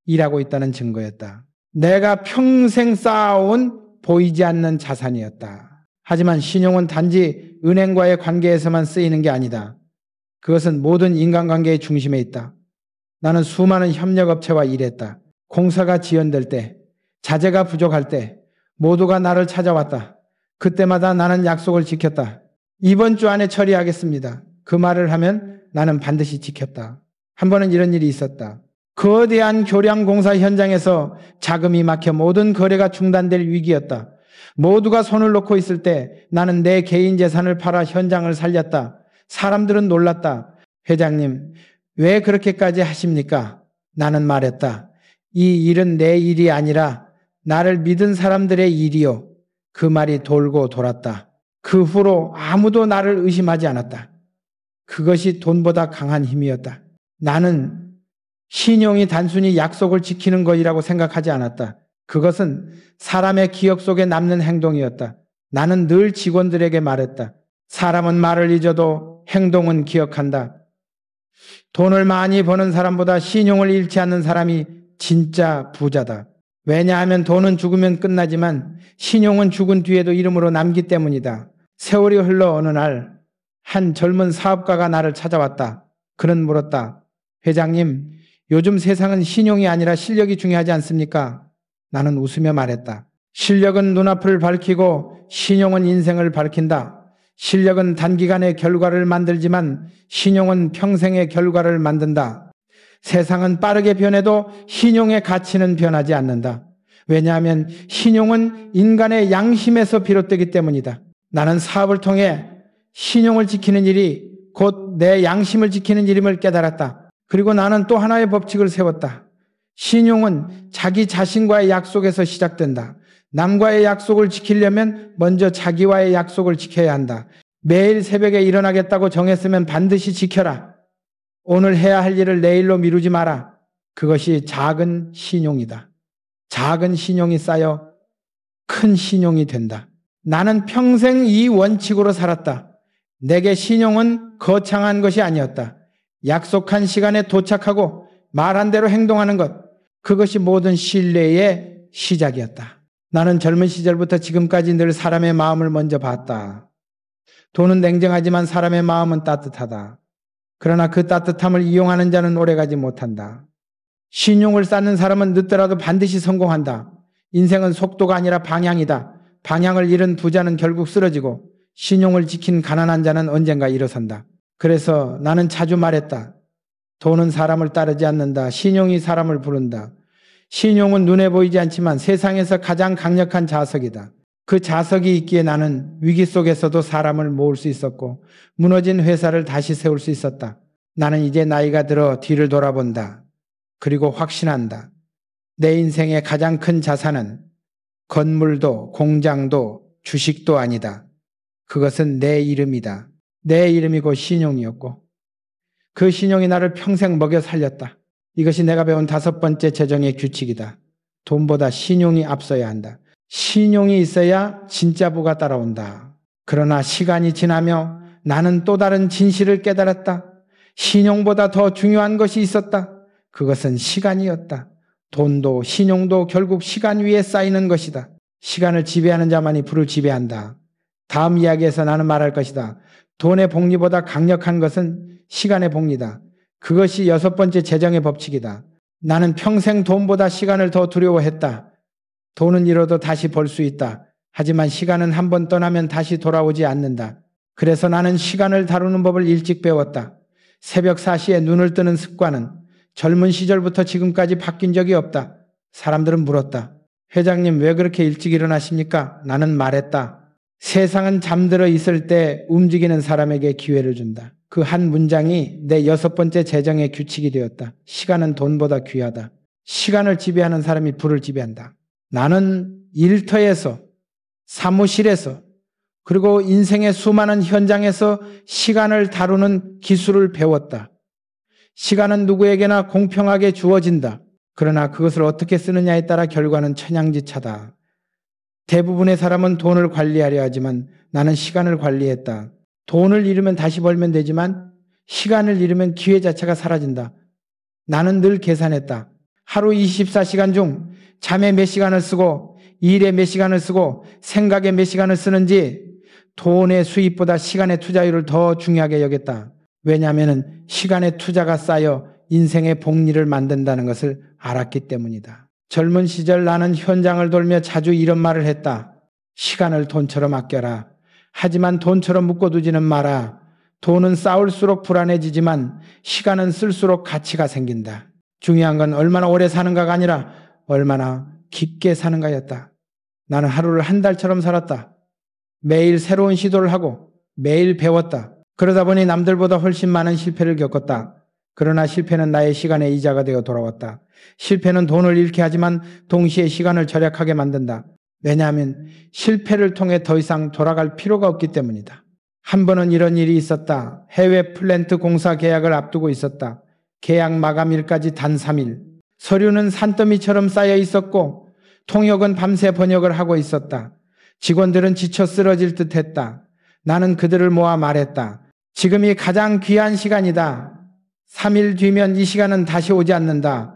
일하고 있다는 증거였다. 내가 평생 쌓아온 보이지 않는 자산이었다. 하지만 신용은 단지 은행과의 관계에서만 쓰이는 게 아니다. 그것은 모든 인간관계의 중심에 있다. 나는 수많은 협력업체와 일했다. 공사가 지연될 때, 자재가 부족할 때 모두가 나를 찾아왔다. 그때마다 나는 약속을 지켰다. 이번 주 안에 처리하겠습니다. 그 말을 하면 나는 반드시 지켰다. 한 번은 이런 일이 있었다. 거대한 교량 공사 현장에서 자금이 막혀 모든 거래가 중단될 위기였다. 모두가 손을 놓고 있을 때 나는 내 개인 재산을 팔아 현장을 살렸다. 사람들은 놀랐다. 회장님, 왜 그렇게까지 하십니까? 나는 말했다. 이 일은 내 일이 아니라 나를 믿은 사람들의 일이요. 그 말이 돌고 돌았다. 그 후로 아무도 나를 의심하지 않았다. 그것이 돈보다 강한 힘이었다. 나는 신용이 단순히 약속을 지키는 것이라고 생각하지 않았다. 그것은 사람의 기억 속에 남는 행동이었다. 나는 늘 직원들에게 말했다. 사람은 말을 잊어도 행동은 기억한다. 돈을 많이 버는 사람보다 신용을 잃지 않는 사람이 진짜 부자다. 왜냐하면 돈은 죽으면 끝나지만 신용은 죽은 뒤에도 이름으로 남기 때문이다. 세월이 흘러 어느 날 한 젊은 사업가가 나를 찾아왔다. 그는 물었다. 회장님, 요즘 세상은 신용이 아니라 실력이 중요하지 않습니까? 나는 웃으며 말했다. 실력은 눈앞을 밝히고 신용은 인생을 밝힌다. 실력은 단기간의 결과를 만들지만 신용은 평생의 결과를 만든다. 세상은 빠르게 변해도 신용의 가치는 변하지 않는다. 왜냐하면 신용은 인간의 양심에서 비롯되기 때문이다. 나는 사업을 통해 신용을 지키는 일이 곧 내 양심을 지키는 일임을 깨달았다. 그리고 나는 또 하나의 법칙을 세웠다. 신용은 자기 자신과의 약속에서 시작된다. 남과의 약속을 지키려면 먼저 자기와의 약속을 지켜야 한다. 매일 새벽에 일어나겠다고 정했으면 반드시 지켜라. 오늘 해야 할 일을 내일로 미루지 마라. 그것이 작은 신용이다. 작은 신용이 쌓여 큰 신용이 된다. 나는 평생 이 원칙으로 살았다. 내게 신용은 거창한 것이 아니었다. 약속한 시간에 도착하고 말한 대로 행동하는 것, 그것이 모든 신뢰의 시작이었다. 나는 젊은 시절부터 지금까지 늘 사람의 마음을 먼저 봤다. 돈은 냉정하지만 사람의 마음은 따뜻하다. 그러나 그 따뜻함을 이용하는 자는 오래가지 못한다. 신용을 쌓는 사람은 늦더라도 반드시 성공한다. 인생은 속도가 아니라 방향이다. 방향을 잃은 부자는 결국 쓰러지고 신용을 지킨 가난한 자는 언젠가 일어선다. 그래서 나는 자주 말했다. 돈은 사람을 따르지 않는다. 신용이 사람을 부른다. 신용은 눈에 보이지 않지만 세상에서 가장 강력한 자석이다. 그 자석이 있기에 나는 위기 속에서도 사람을 모을 수 있었고 무너진 회사를 다시 세울 수 있었다. 나는 이제 나이가 들어 뒤를 돌아본다. 그리고 확신한다. 내 인생의 가장 큰 자산은 건물도 공장도 주식도 아니다. 그것은 내 이름이다. 내 이름이 곧 신용이었고 그 신용이 나를 평생 먹여 살렸다. 이것이 내가 배운 5번째 재정의 규칙이다. 돈보다 신용이 앞서야 한다. 신용이 있어야 진짜 부가 따라온다. 그러나 시간이 지나며 나는 또 다른 진실을 깨달았다. 신용보다 더 중요한 것이 있었다. 그것은 시간이었다. 돈도 신용도 결국 시간 위에 쌓이는 것이다. 시간을 지배하는 자만이 부를 지배한다. 다음 이야기에서 나는 말할 것이다. 돈의 복리보다 강력한 것은 시간의 복리다. 그것이 6번째 재정의 법칙이다. 나는 평생 돈보다 시간을 더 두려워했다. 돈은 잃어도 다시 벌 수 있다. 하지만 시간은 한 번 떠나면 다시 돌아오지 않는다. 그래서 나는 시간을 다루는 법을 일찍 배웠다. 새벽 4시에 눈을 뜨는 습관은 젊은 시절부터 지금까지 바뀐 적이 없다. 사람들은 물었다. 회장님 왜 그렇게 일찍 일어나십니까? 나는 말했다. 세상은 잠들어 있을 때 움직이는 사람에게 기회를 준다. 그 한 문장이 내 6번째 재정의 규칙이 되었다. 시간은 돈보다 귀하다. 시간을 지배하는 사람이 부를 지배한다. 나는 일터에서, 사무실에서, 그리고 인생의 수많은 현장에서 시간을 다루는 기술을 배웠다. 시간은 누구에게나 공평하게 주어진다. 그러나 그것을 어떻게 쓰느냐에 따라 결과는 천양지차다. 대부분의 사람은 돈을 관리하려 하지만 나는 시간을 관리했다. 돈을 잃으면 다시 벌면 되지만 시간을 잃으면 기회 자체가 사라진다. 나는 늘 계산했다. 하루 24시간 중 잠에 몇 시간을 쓰고 일에 몇 시간을 쓰고 생각에 몇 시간을 쓰는지 돈의 수입보다 시간의 투자율을 더 중요하게 여겼다. 왜냐하면 시간의 투자가 쌓여 인생의 복리를 만든다는 것을 알았기 때문이다. 젊은 시절 나는 현장을 돌며 자주 이런 말을 했다. 시간을 돈처럼 아껴라. 하지만 돈처럼 묶어두지는 마라. 돈은 쌓을수록 불안해지지만 시간은 쓸수록 가치가 생긴다. 중요한 건 얼마나 오래 사는가가 아니라 얼마나 깊게 사는가였다. 나는 하루를 한 달처럼 살았다. 매일 새로운 시도를 하고 매일 배웠다. 그러다 보니 남들보다 훨씬 많은 실패를 겪었다. 그러나 실패는 나의 시간의 이자가 되어 돌아왔다. 실패는 돈을 잃게 하지만 동시에 시간을 절약하게 만든다. 왜냐하면 실패를 통해 더 이상 돌아갈 필요가 없기 때문이다. 한 번은 이런 일이 있었다. 해외 플랜트 공사 계약을 앞두고 있었다. 계약 마감일까지 단 3일. 서류는 산더미처럼 쌓여 있었고 통역은 밤새 번역을 하고 있었다. 직원들은 지쳐 쓰러질 듯했다. 나는 그들을 모아 말했다. 지금이 가장 귀한 시간이다. 3일 뒤면 이 시간은 다시 오지 않는다.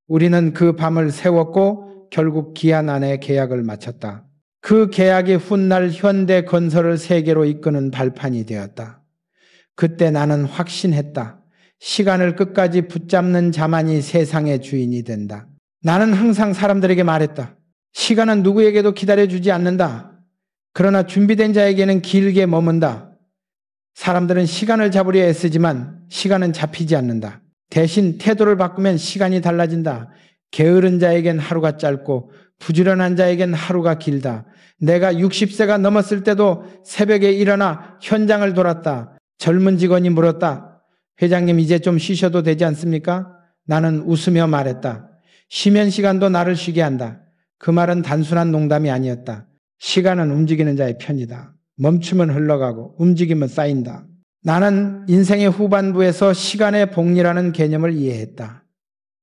우리는 그 밤을 세웠고 결국 기한 안에 계약을 마쳤다. 그 계약이 훗날 현대건설을 세계로 이끄는 발판이 되었다. 그때 나는 확신했다. 시간을 끝까지 붙잡는 자만이 세상의 주인이 된다. 나는 항상 사람들에게 말했다. 시간은 누구에게도 기다려주지 않는다. 그러나 준비된 자에게는 길게 머문다. 사람들은 시간을 잡으려 애쓰지만 시간은 잡히지 않는다. 대신 태도를 바꾸면 시간이 달라진다. 게으른 자에겐 하루가 짧고 부지런한 자에겐 하루가 길다. 내가 60세가 넘었을 때도 새벽에 일어나 현장을 돌았다. 젊은 직원이 물었다. 회장님 이제 좀 쉬셔도 되지 않습니까? 나는 웃으며 말했다. 쉬면 시간도 나를 쉬게 한다. 그 말은 단순한 농담이 아니었다. 시간은 움직이는 자의 편이다. 멈추면 흘러가고 움직이면 쌓인다. 나는 인생의 후반부에서 시간의 복리라는 개념을 이해했다.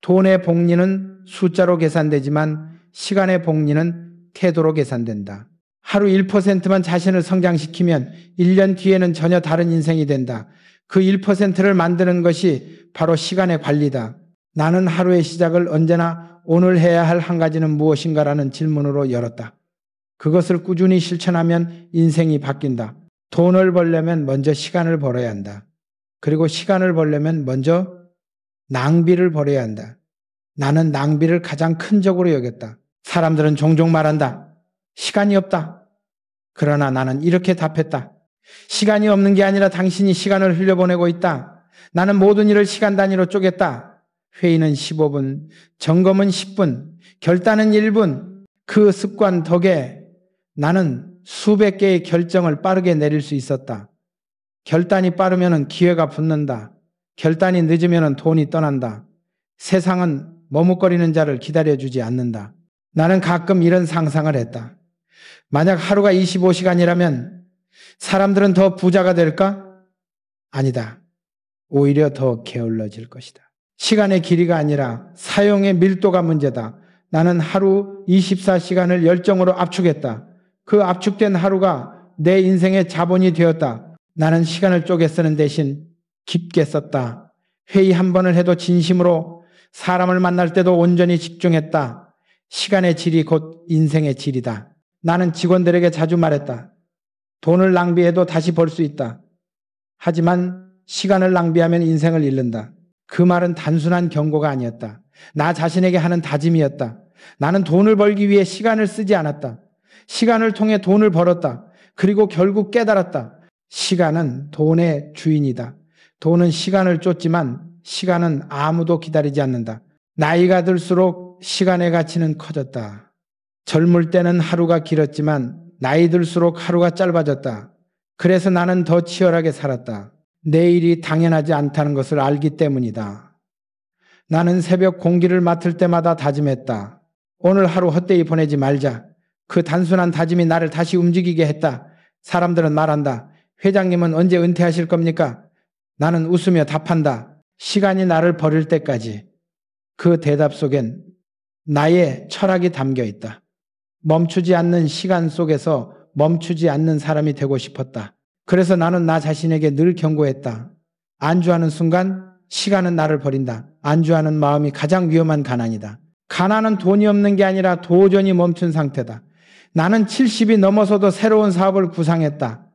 돈의 복리는 숫자로 계산되지만 시간의 복리는 태도로 계산된다. 하루 1%만 자신을 성장시키면 1년 뒤에는 전혀 다른 인생이 된다. 그 1%를 만드는 것이 바로 시간의 관리다. 나는 하루의 시작을 언제나 오늘 해야 할 한 가지는 무엇인가라는 질문으로 열었다. 그것을 꾸준히 실천하면 인생이 바뀐다. 돈을 벌려면 먼저 시간을 벌어야 한다. 그리고 시간을 벌려면 먼저 낭비를 벌여야 한다. 나는 낭비를 가장 큰 적으로 여겼다. 사람들은 종종 말한다. 시간이 없다. 그러나 나는 이렇게 답했다. 시간이 없는 게 아니라 당신이 시간을 흘려보내고 있다. 나는 모든 일을 시간 단위로 쪼갰다. 회의는 15분, 점검은 10분, 결단은 1분. 그 습관 덕에 나는 수백 개의 결정을 빠르게 내릴 수 있었다. 결단이 빠르면 기회가 붙는다. 결단이 늦으면 돈이 떠난다. 세상은 머뭇거리는 자를 기다려주지 않는다. 나는 가끔 이런 상상을 했다. 만약 하루가 25시간이라면 사람들은 더 부자가 될까? 아니다. 오히려 더 게을러질 것이다. 시간의 길이가 아니라 사용의 밀도가 문제다. 나는 하루 24시간을 열정으로 압축했다. 그 압축된 하루가 내 인생의 자본이 되었다. 나는 시간을 쪼개 쓰는 대신 깊게 썼다. 회의 한 번을 해도 진심으로, 사람을 만날 때도 온전히 집중했다. 시간의 질이 곧 인생의 질이다. 나는 직원들에게 자주 말했다. 돈을 낭비해도 다시 벌 수 있다. 하지만 시간을 낭비하면 인생을 잃는다. 그 말은 단순한 경고가 아니었다. 나 자신에게 하는 다짐이었다. 나는 돈을 벌기 위해 시간을 쓰지 않았다. 시간을 통해 돈을 벌었다. 그리고 결국 깨달았다. 시간은 돈의 주인이다. 돈은 시간을 쫓지만 시간은 아무도 기다리지 않는다. 나이가 들수록 시간의 가치는 커졌다. 젊을 때는 하루가 길었지만 나이 들수록 하루가 짧아졌다. 그래서 나는 더 치열하게 살았다. 내일이 당연하지 않다는 것을 알기 때문이다. 나는 새벽 공기를 맡을 때마다 다짐했다. 오늘 하루 헛되이 보내지 말자. 그 단순한 다짐이 나를 다시 움직이게 했다. 사람들은 말한다. 회장님은 언제 은퇴하실 겁니까? 나는 웃으며 답한다. 시간이 나를 버릴 때까지. 그 대답 속엔 나의 철학이 담겨 있다. 멈추지 않는 시간 속에서 멈추지 않는 사람이 되고 싶었다. 그래서 나는 나 자신에게 늘 경고했다. 안주하는 순간 시간은 나를 버린다. 안주하는 마음이 가장 위험한 가난이다. 가난은 돈이 없는 게 아니라 도전이 멈춘 상태다. 나는 70이 넘어서도 새로운 사업을 구상했다.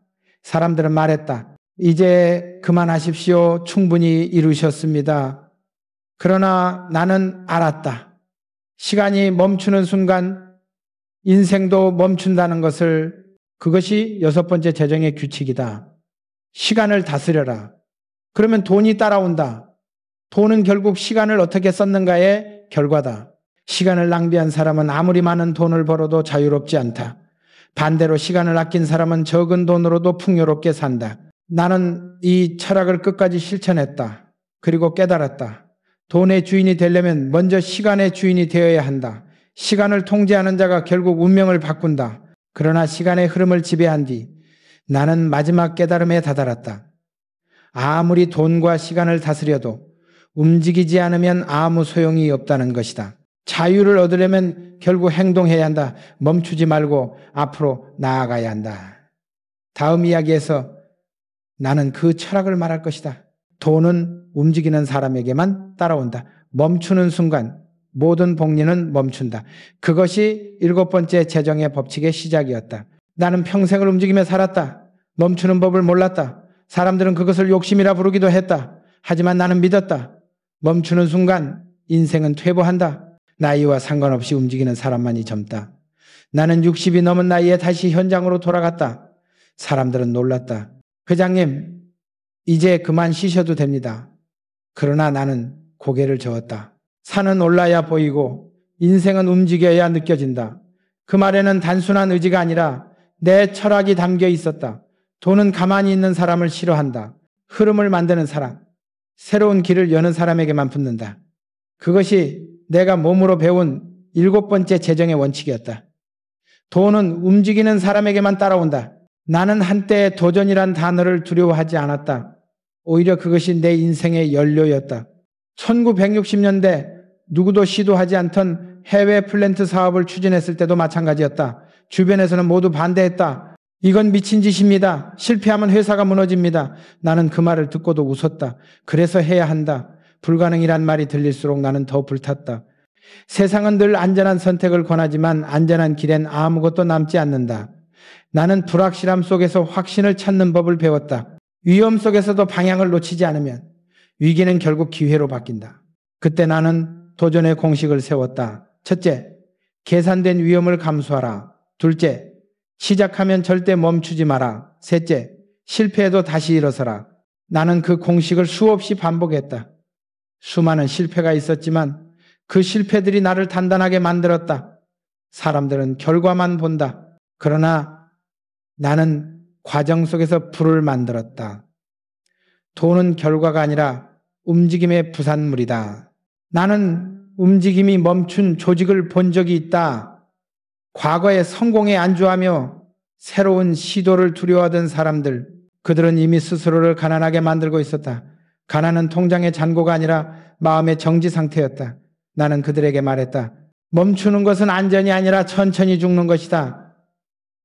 사람들은 말했다. 이제 그만하십시오. 충분히 이루셨습니다. 그러나 나는 알았다. 시간이 멈추는 순간 인생도 멈춘다는 것을, 그것이 6번째 재정의 규칙이다. 시간을 다스려라. 그러면 돈이 따라온다. 돈은 결국 시간을 어떻게 썼는가의 결과다. 시간을 낭비한 사람은 아무리 많은 돈을 벌어도 자유롭지 않다. 반대로 시간을 아낀 사람은 적은 돈으로도 풍요롭게 산다. 나는 이 철학을 끝까지 실천했다. 그리고 깨달았다. 돈의 주인이 되려면 먼저 시간의 주인이 되어야 한다. 시간을 통제하는 자가 결국 운명을 바꾼다. 그러나 시간의 흐름을 지배한 뒤 나는 마지막 깨달음에 다다랐다. 아무리 돈과 시간을 다스려도 움직이지 않으면 아무 소용이 없다는 것이다. 자유를 얻으려면 결국 행동해야 한다. 멈추지 말고 앞으로 나아가야 한다. 다음 이야기에서 나는 그 철학을 말할 것이다. 돈은 움직이는 사람에게만 따라온다. 멈추는 순간 모든 복리는 멈춘다. 그것이 7번째 재정의 법칙의 시작이었다. 나는 평생을 움직이며 살았다. 멈추는 법을 몰랐다. 사람들은 그것을 욕심이라 부르기도 했다. 하지만 나는 믿었다. 멈추는 순간 인생은 퇴보한다. 나이와 상관없이 움직이는 사람만이 젊다. 나는 60이 넘은 나이에 다시 현장으로 돌아갔다. 사람들은 놀랐다. 회장님, 이제 그만 쉬셔도 됩니다. 그러나 나는 고개를 저었다. 산은 올라야 보이고 인생은 움직여야 느껴진다. 그 말에는 단순한 의지가 아니라 내 철학이 담겨 있었다. 돈은 가만히 있는 사람을 싫어한다. 흐름을 만드는 사람, 새로운 길을 여는 사람에게만 붙는다. 그것이 내가 몸으로 배운 7번째 재정의 원칙이었다. 돈은 움직이는 사람에게만 따라온다. 나는 한때 도전이란 단어를 두려워하지 않았다. 오히려 그것이 내 인생의 연료였다. 1960년대 누구도 시도하지 않던 해외 플랜트 사업을 추진했을 때도 마찬가지였다. 주변에서는 모두 반대했다. 이건 미친 짓입니다. 실패하면 회사가 무너집니다. 나는 그 말을 듣고도 웃었다. 그래서 해야 한다. 불가능이란 말이 들릴수록 나는 더 불탔다. 세상은 늘 안전한 선택을 권하지만 안전한 길엔 아무것도 남지 않는다. 나는 불확실함 속에서 확신을 찾는 법을 배웠다. 위험 속에서도 방향을 놓치지 않으면 위기는 결국 기회로 바뀐다. 그때 나는 도전의 공식을 세웠다. 첫째, 계산된 위험을 감수하라. 둘째, 시작하면 절대 멈추지 마라. 셋째, 실패해도 다시 일어서라. 나는 그 공식을 수없이 반복했다. 수많은 실패가 있었지만 그 실패들이 나를 단단하게 만들었다. 사람들은 결과만 본다. 그러나 나는 과정 속에서 불을 만들었다. 돈은 결과가 아니라 움직임의 부산물이다. 나는 움직임이 멈춘 조직을 본 적이 있다. 과거의 성공에 안주하며 새로운 시도를 두려워하던 사람들, 그들은 이미 스스로를 가난하게 만들고 있었다. 가난은 통장의 잔고가 아니라 마음의 정지 상태였다. 나는 그들에게 말했다. 멈추는 것은 안전이 아니라 천천히 죽는 것이다.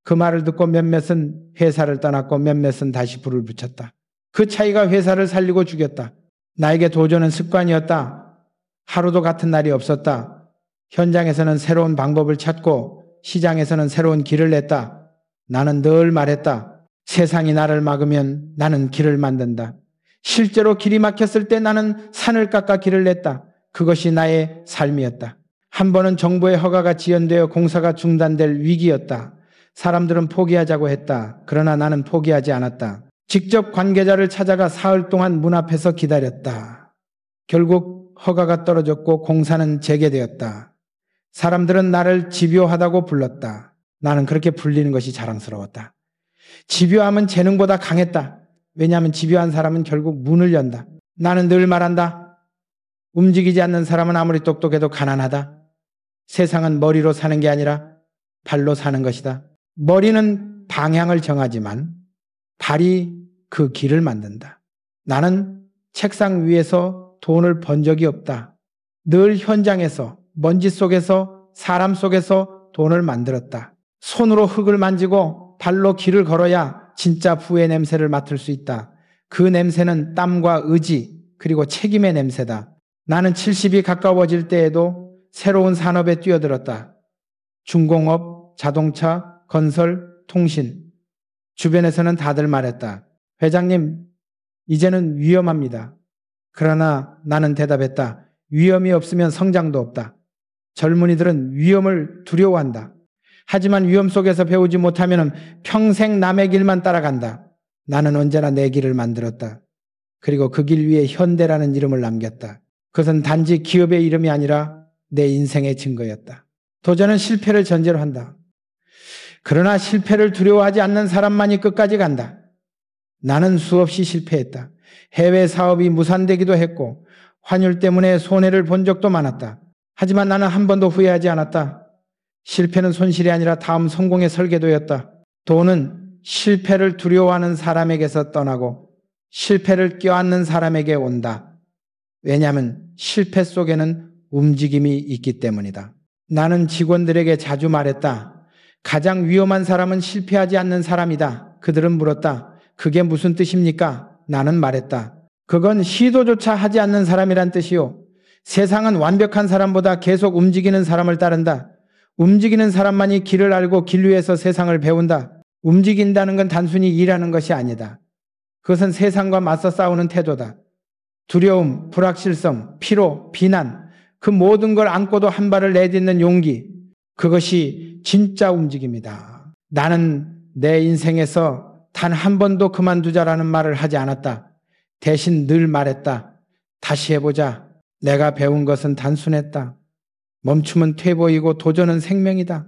그 말을 듣고 몇몇은 회사를 떠났고 몇몇은 다시 불을 붙였다. 그 차이가 회사를 살리고 죽였다. 나에게 도전은 습관이었다. 하루도 같은 날이 없었다. 현장에서는 새로운 방법을 찾고 시장에서는 새로운 길을 냈다. 나는 늘 말했다. 세상이 나를 막으면 나는 길을 만든다. 실제로 길이 막혔을 때 나는 산을 깎아 길을 냈다. 그것이 나의 삶이었다. 한 번은 정부의 허가가 지연되어 공사가 중단될 위기였다. 사람들은 포기하자고 했다. 그러나 나는 포기하지 않았다. 직접 관계자를 찾아가 사흘 동안 문 앞에서 기다렸다. 결국 허가가 떨어졌고 공사는 재개되었다. 사람들은 나를 집요하다고 불렀다. 나는 그렇게 불리는 것이 자랑스러웠다. 집요함은 재능보다 강했다. 왜냐하면 집요한 사람은 결국 문을 연다. 나는 늘 말한다. 움직이지 않는 사람은 아무리 똑똑해도 가난하다. 세상은 머리로 사는 게 아니라 발로 사는 것이다. 머리는 방향을 정하지만 발이 그 길을 만든다. 나는 책상 위에서 돈을 번 적이 없다. 늘 현장에서, 먼지 속에서, 사람 속에서 돈을 만들었다. 손으로 흙을 만지고 발로 길을 걸어야 진짜 부의 냄새를 맡을 수 있다. 그 냄새는 땀과 의지 그리고 책임의 냄새다. 나는 70이 가까워질 때에도 새로운 산업에 뛰어들었다. 중공업, 자동차, 건설, 통신. 주변에서는 다들 말했다. 회장님, 이제는 위험합니다. 그러나 나는 대답했다. 위험이 없으면 성장도 없다. 젊은이들은 위험을 두려워한다. 하지만 위험 속에서 배우지 못하면 평생 남의 길만 따라간다. 나는 언제나 내 길을 만들었다. 그리고 그 길 위에 현대라는 이름을 남겼다. 그것은 단지 기업의 이름이 아니라 내 인생의 증거였다. 도전은 실패를 전제로 한다. 그러나 실패를 두려워하지 않는 사람만이 끝까지 간다. 나는 수없이 실패했다. 해외 사업이 무산되기도 했고 환율 때문에 손해를 본 적도 많았다. 하지만 나는 한 번도 후회하지 않았다. 실패는 손실이 아니라 다음 성공의 설계도였다. 돈은 실패를 두려워하는 사람에게서 떠나고 실패를 껴안는 사람에게 온다. 왜냐하면 실패 속에는 움직임이 있기 때문이다. 나는 직원들에게 자주 말했다. 가장 위험한 사람은 실패하지 않는 사람이다. 그들은 물었다. 그게 무슨 뜻입니까? 나는 말했다. 그건 시도조차 하지 않는 사람이란 뜻이요. 세상은 완벽한 사람보다 계속 움직이는 사람을 따른다. 움직이는 사람만이 길을 알고 길 위에서 세상을 배운다. 움직인다는 건 단순히 일하는 것이 아니다. 그것은 세상과 맞서 싸우는 태도다. 두려움, 불확실성, 피로, 비난, 그 모든 걸 안고도 한 발을 내딛는 용기, 그것이 진짜 움직임이다. 나는 내 인생에서 단 한 번도 그만두자라는 말을 하지 않았다. 대신 늘 말했다. 다시 해보자. 내가 배운 것은 단순했다. 멈춤은 퇴보이고 도전은 생명이다.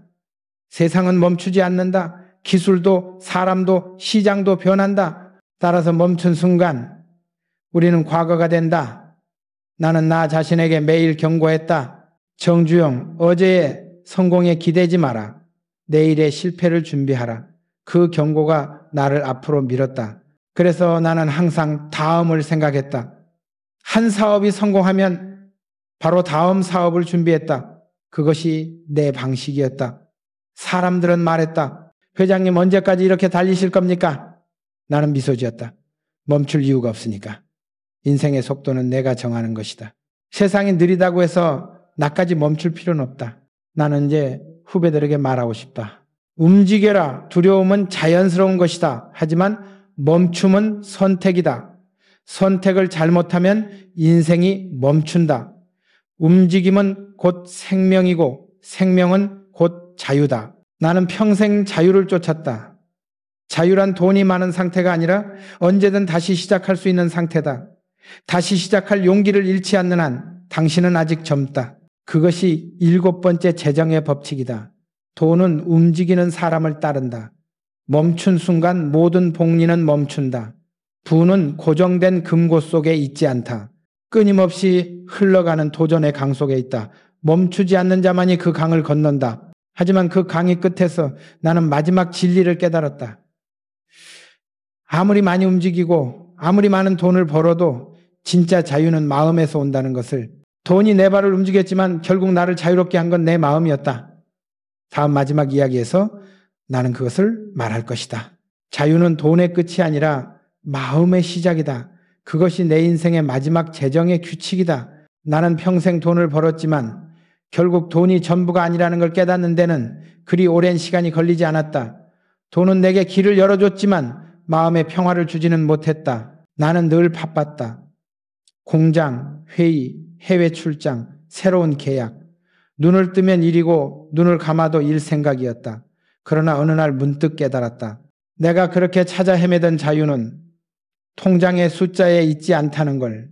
세상은 멈추지 않는다. 기술도 사람도 시장도 변한다. 따라서 멈춘 순간 우리는 과거가 된다. 나는 나 자신에게 매일 경고했다. 정주영, 어제의 성공에 기대지 마라. 내일의 실패를 준비하라. 그 경고가 나를 앞으로 밀었다. 그래서 나는 항상 다음을 생각했다. 한 사업이 성공하면 바로 다음 사업을 준비했다. 그것이 내 방식이었다. 사람들은 말했다. 회장님 언제까지 이렇게 달리실 겁니까? 나는 미소 지었다. 멈출 이유가 없으니까. 인생의 속도는 내가 정하는 것이다. 세상이 느리다고 해서 나까지 멈출 필요는 없다. 나는 이제 후배들에게 말하고 싶다. 움직여라. 두려움은 자연스러운 것이다. 하지만 멈춤은 선택이다. 선택을 잘못하면 인생이 멈춘다. 움직임은 곧 생명이고 생명은 곧 자유다. 나는 평생 자유를 쫓았다. 자유란 돈이 많은 상태가 아니라 언제든 다시 시작할 수 있는 상태다. 다시 시작할 용기를 잃지 않는 한 당신은 아직 젊다. 그것이 7번째 재정의 법칙이다. 돈은 움직이는 사람을 따른다. 멈춘 순간 모든 복리는 멈춘다. 부는 고정된 금고 속에 있지 않다. 끊임없이 흘러가는 도전의 강 속에 있다. 멈추지 않는 자만이 그 강을 건넌다. 하지만 그 강의 끝에서 나는 마지막 진리를 깨달았다. 아무리 많이 움직이고 아무리 많은 돈을 벌어도 진짜 자유는 마음에서 온다는 것을, 돈이 내 발을 움직였지만 결국 나를 자유롭게 한 건 내 마음이었다. 다음 마지막 이야기에서 나는 그것을 말할 것이다. 자유는 돈의 끝이 아니라 마음의 시작이다. 그것이 내 인생의 마지막 재정의 규칙이다. 나는 평생 돈을 벌었지만 결국 돈이 전부가 아니라는 걸 깨닫는 데는 그리 오랜 시간이 걸리지 않았다. 돈은 내게 길을 열어줬지만 마음의 평화를 주지는 못했다. 나는 늘 바빴다. 공장, 회의, 해외 출장, 새로운 계약. 눈을 뜨면 일이고 눈을 감아도 일 생각이었다. 그러나 어느 날 문득 깨달았다. 내가 그렇게 찾아 헤매던 자유는 통장의 숫자에 있지 않다는 걸.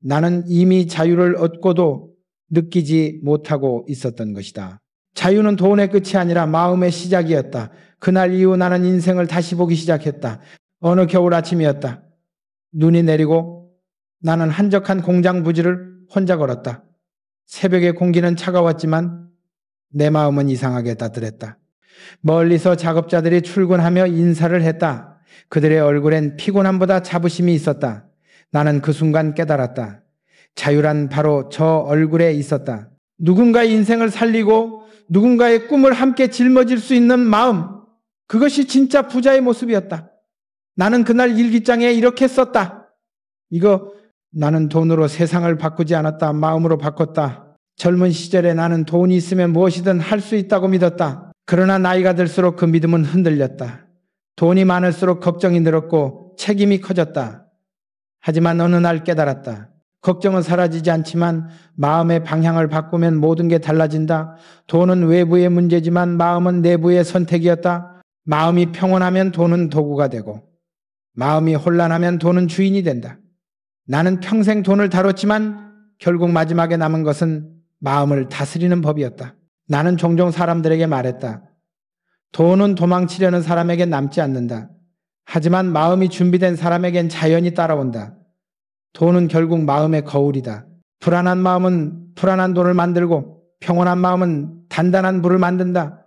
나는 이미 자유를 얻고도 느끼지 못하고 있었던 것이다. 자유는 돈의 끝이 아니라 마음의 시작이었다. 그날 이후 나는 인생을 다시 보기 시작했다. 어느 겨울 아침이었다. 눈이 내리고 나는 한적한 공장 부지를 혼자 걸었다. 새벽의 공기는 차가웠지만 내 마음은 이상하게 따뜻했다. 멀리서 작업자들이 출근하며 인사를 했다. 그들의 얼굴엔 피곤함보다 자부심이 있었다. 나는 그 순간 깨달았다. 자유란 바로 저 얼굴에 있었다. 누군가의 인생을 살리고 누군가의 꿈을 함께 짊어질 수 있는 마음. 그것이 진짜 부자의 모습이었다. 나는 그날 일기장에 이렇게 썼다. 이거 나는 돈으로 세상을 바꾸지 않았다. 마음으로 바꿨다. 젊은 시절에 나는 돈이 있으면 무엇이든 할 수 있다고 믿었다. 그러나 나이가 들수록 그 믿음은 흔들렸다. 돈이 많을수록 걱정이 늘었고 책임이 커졌다. 하지만 어느 날 깨달았다. 걱정은 사라지지 않지만 마음의 방향을 바꾸면 모든 게 달라진다. 돈은 외부의 문제지만 마음은 내부의 선택이었다. 마음이 평온하면 돈은 도구가 되고 마음이 혼란하면 돈은 주인이 된다. 나는 평생 돈을 다뤘지만 결국 마지막에 남은 것은 마음을 다스리는 법이었다. 나는 종종 사람들에게 말했다. 돈은 도망치려는 사람에게 남지 않는다. 하지만 마음이 준비된 사람에겐 자연히 따라온다. 돈은 결국 마음의 거울이다. 불안한 마음은 불안한 돈을 만들고 평온한 마음은 단단한 부를 만든다.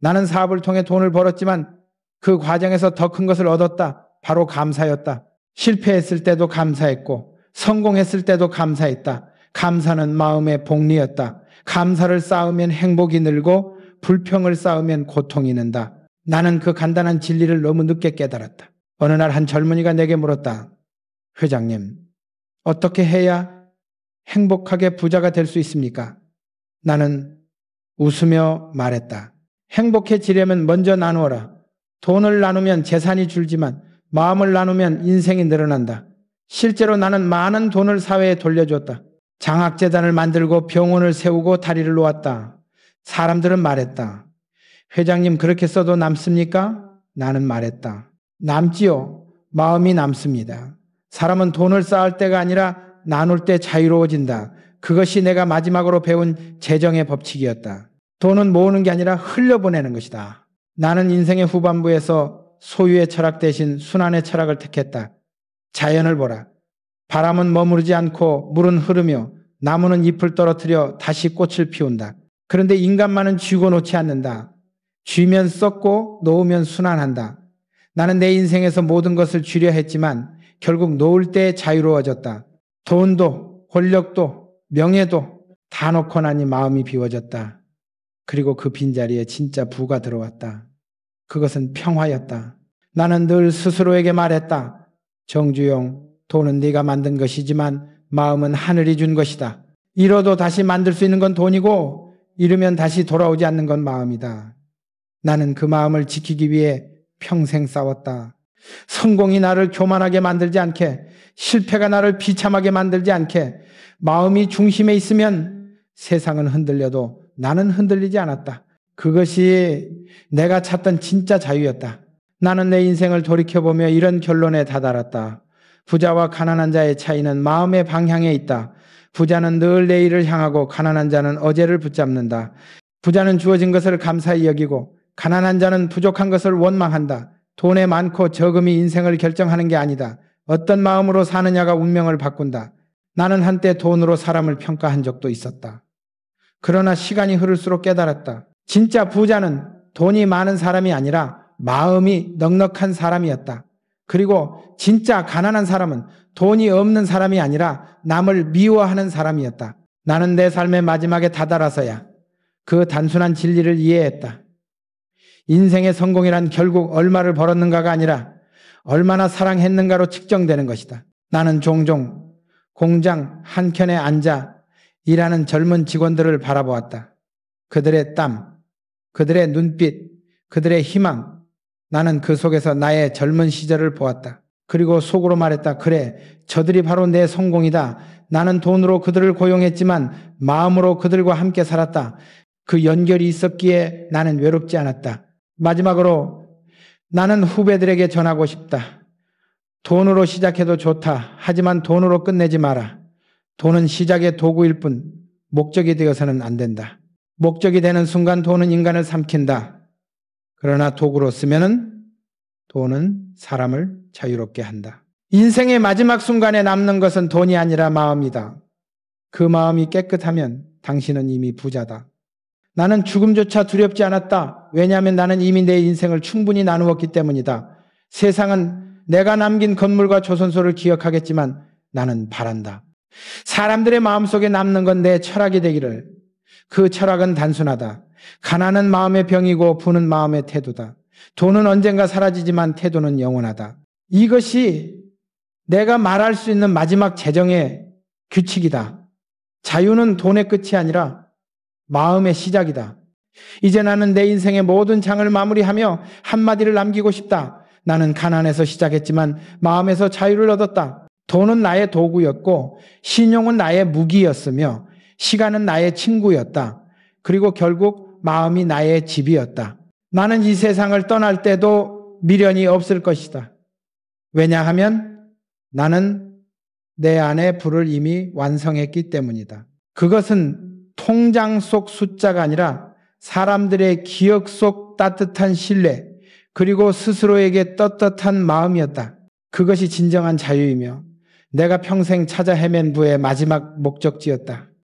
나는 사업을 통해 돈을 벌었지만 그 과정에서 더 큰 것을 얻었다. 바로 감사였다. 실패했을 때도 감사했고 성공했을 때도 감사했다. 감사는 마음의 복리였다. 감사를 쌓으면 행복이 늘고 불평을 쌓으면 고통이 는다. 나는 그 간단한 진리를 너무 늦게 깨달았다. 어느 날 한 젊은이가 내게 물었다. 회장님, 어떻게 해야 행복하게 부자가 될 수 있습니까? 나는 웃으며 말했다. 행복해지려면 먼저 나누어라. 돈을 나누면 재산이 줄지만 마음을 나누면 인생이 늘어난다. 실제로 나는 많은 돈을 사회에 돌려줬다. 장학재단을 만들고 병원을 세우고 다리를 놓았다. 사람들은 말했다. 회장님 그렇게 써도 남습니까? 나는 말했다. 남지요. 마음이 남습니다. 사람은 돈을 쌓을 때가 아니라 나눌 때 자유로워진다. 그것이 내가 마지막으로 배운 재정의 법칙이었다. 돈은 모으는 게 아니라 흘려보내는 것이다. 나는 인생의 후반부에서 소유의 철학 대신 순환의 철학을 택했다. 자연을 보라. 바람은 머무르지 않고 물은 흐르며 나무는 잎을 떨어뜨려 다시 꽃을 피운다. 그런데 인간만은 쥐고 놓지 않는다. 쥐면 썩고 놓으면 순환한다. 나는 내 인생에서 모든 것을 쥐려 했지만 결국 놓을 때 자유로워졌다. 돈도 권력도 명예도 다 놓고 나니 마음이 비워졌다. 그리고 그 빈자리에 진짜 부가 들어왔다. 그것은 평화였다. 나는 늘 스스로에게 말했다. 정주영, 돈은 네가 만든 것이지만 마음은 하늘이 준 것이다. 잃어도 다시 만들 수 있는 건 돈이고 잃으면 다시 돌아오지 않는 건 마음이다. 나는 그 마음을 지키기 위해 평생 싸웠다. 성공이 나를 교만하게 만들지 않게, 실패가 나를 비참하게 만들지 않게, 마음이 중심에 있으면 세상은 흔들려도 나는 흔들리지 않았다. 그것이 내가 찾던 진짜 자유였다. 나는 내 인생을 돌이켜보며 이런 결론에 다다랐다. 부자와 가난한 자의 차이는 마음의 방향에 있다. 부자는 늘 내일을 향하고 가난한 자는 어제를 붙잡는다. 부자는 주어진 것을 감사히 여기고 가난한 자는 부족한 것을 원망한다. 돈에 많고 적음이 인생을 결정하는 게 아니다. 어떤 마음으로 사느냐가 운명을 바꾼다. 나는 한때 돈으로 사람을 평가한 적도 있었다. 그러나 시간이 흐를수록 깨달았다. 진짜 부자는 돈이 많은 사람이 아니라 마음이 넉넉한 사람이었다. 그리고 진짜 가난한 사람은 돈이 없는 사람이 아니라 남을 미워하는 사람이었다. 나는 내 삶의 마지막에 다다라서야 그 단순한 진리를 이해했다. 인생의 성공이란 결국 얼마를 벌었는가가 아니라 얼마나 사랑했는가로 측정되는 것이다. 나는 종종 공장 한켠에 앉아 일하는 젊은 직원들을 바라보았다. 그들의 땀, 그들의 눈빛, 그들의 희망. 나는 그 속에서 나의 젊은 시절을 보았다. 그리고 속으로 말했다. 그래, 저들이 바로 내 성공이다. 나는 돈으로 그들을 고용했지만 마음으로 그들과 함께 살았다. 그 연결이 있었기에 나는 외롭지 않았다. 마지막으로 나는 후배들에게 전하고 싶다. 돈으로 시작해도 좋다. 하지만 돈으로 끝내지 마라. 돈은 시작의 도구일 뿐 목적이 되어서는 안 된다. 목적이 되는 순간 돈은 인간을 삼킨다. 그러나 도구로 쓰면은 돈은 사람을 자유롭게 한다. 인생의 마지막 순간에 남는 것은 돈이 아니라 마음이다. 그 마음이 깨끗하면 당신은 이미 부자다. 나는 죽음조차 두렵지 않았다. 왜냐하면 나는 이미 내 인생을 충분히 나누었기 때문이다. 세상은 내가 남긴 건물과 조선소를 기억하겠지만 나는 바란다. 사람들의 마음속에 남는 건 내 철학이 되기를. 그 철학은 단순하다. 가난은 마음의 병이고 부는 마음의 태도다. 돈은 언젠가 사라지지만 태도는 영원하다. 이것이 내가 말할 수 있는 마지막 재정의 규칙이다. 자유는 돈의 끝이 아니라 마음의 시작이다. 이제 나는 내 인생의 모든 장을 마무리하며 한마디를 남기고 싶다. 나는 가난에서 시작했지만 마음에서 자유를 얻었다. 돈은 나의 도구였고 신용은 나의 무기였으며 시간은 나의 친구였다. 그리고 결국 마음이 나의 집이었다. 나는 이 세상을 떠날 때도 미련이 없을 것이다. 왜냐하면 나는 내 안에 불을 이미 완성했기 때문이다. 그것은 통장 속 숫자가 아니라 사람들의 기억 속 따뜻한 신뢰, 그리고 스스로에게 떳떳한 마음이었다. 그것이 진정한 자유이며 내가 평생 찾아 헤맨 부의 마지막 목적지였다.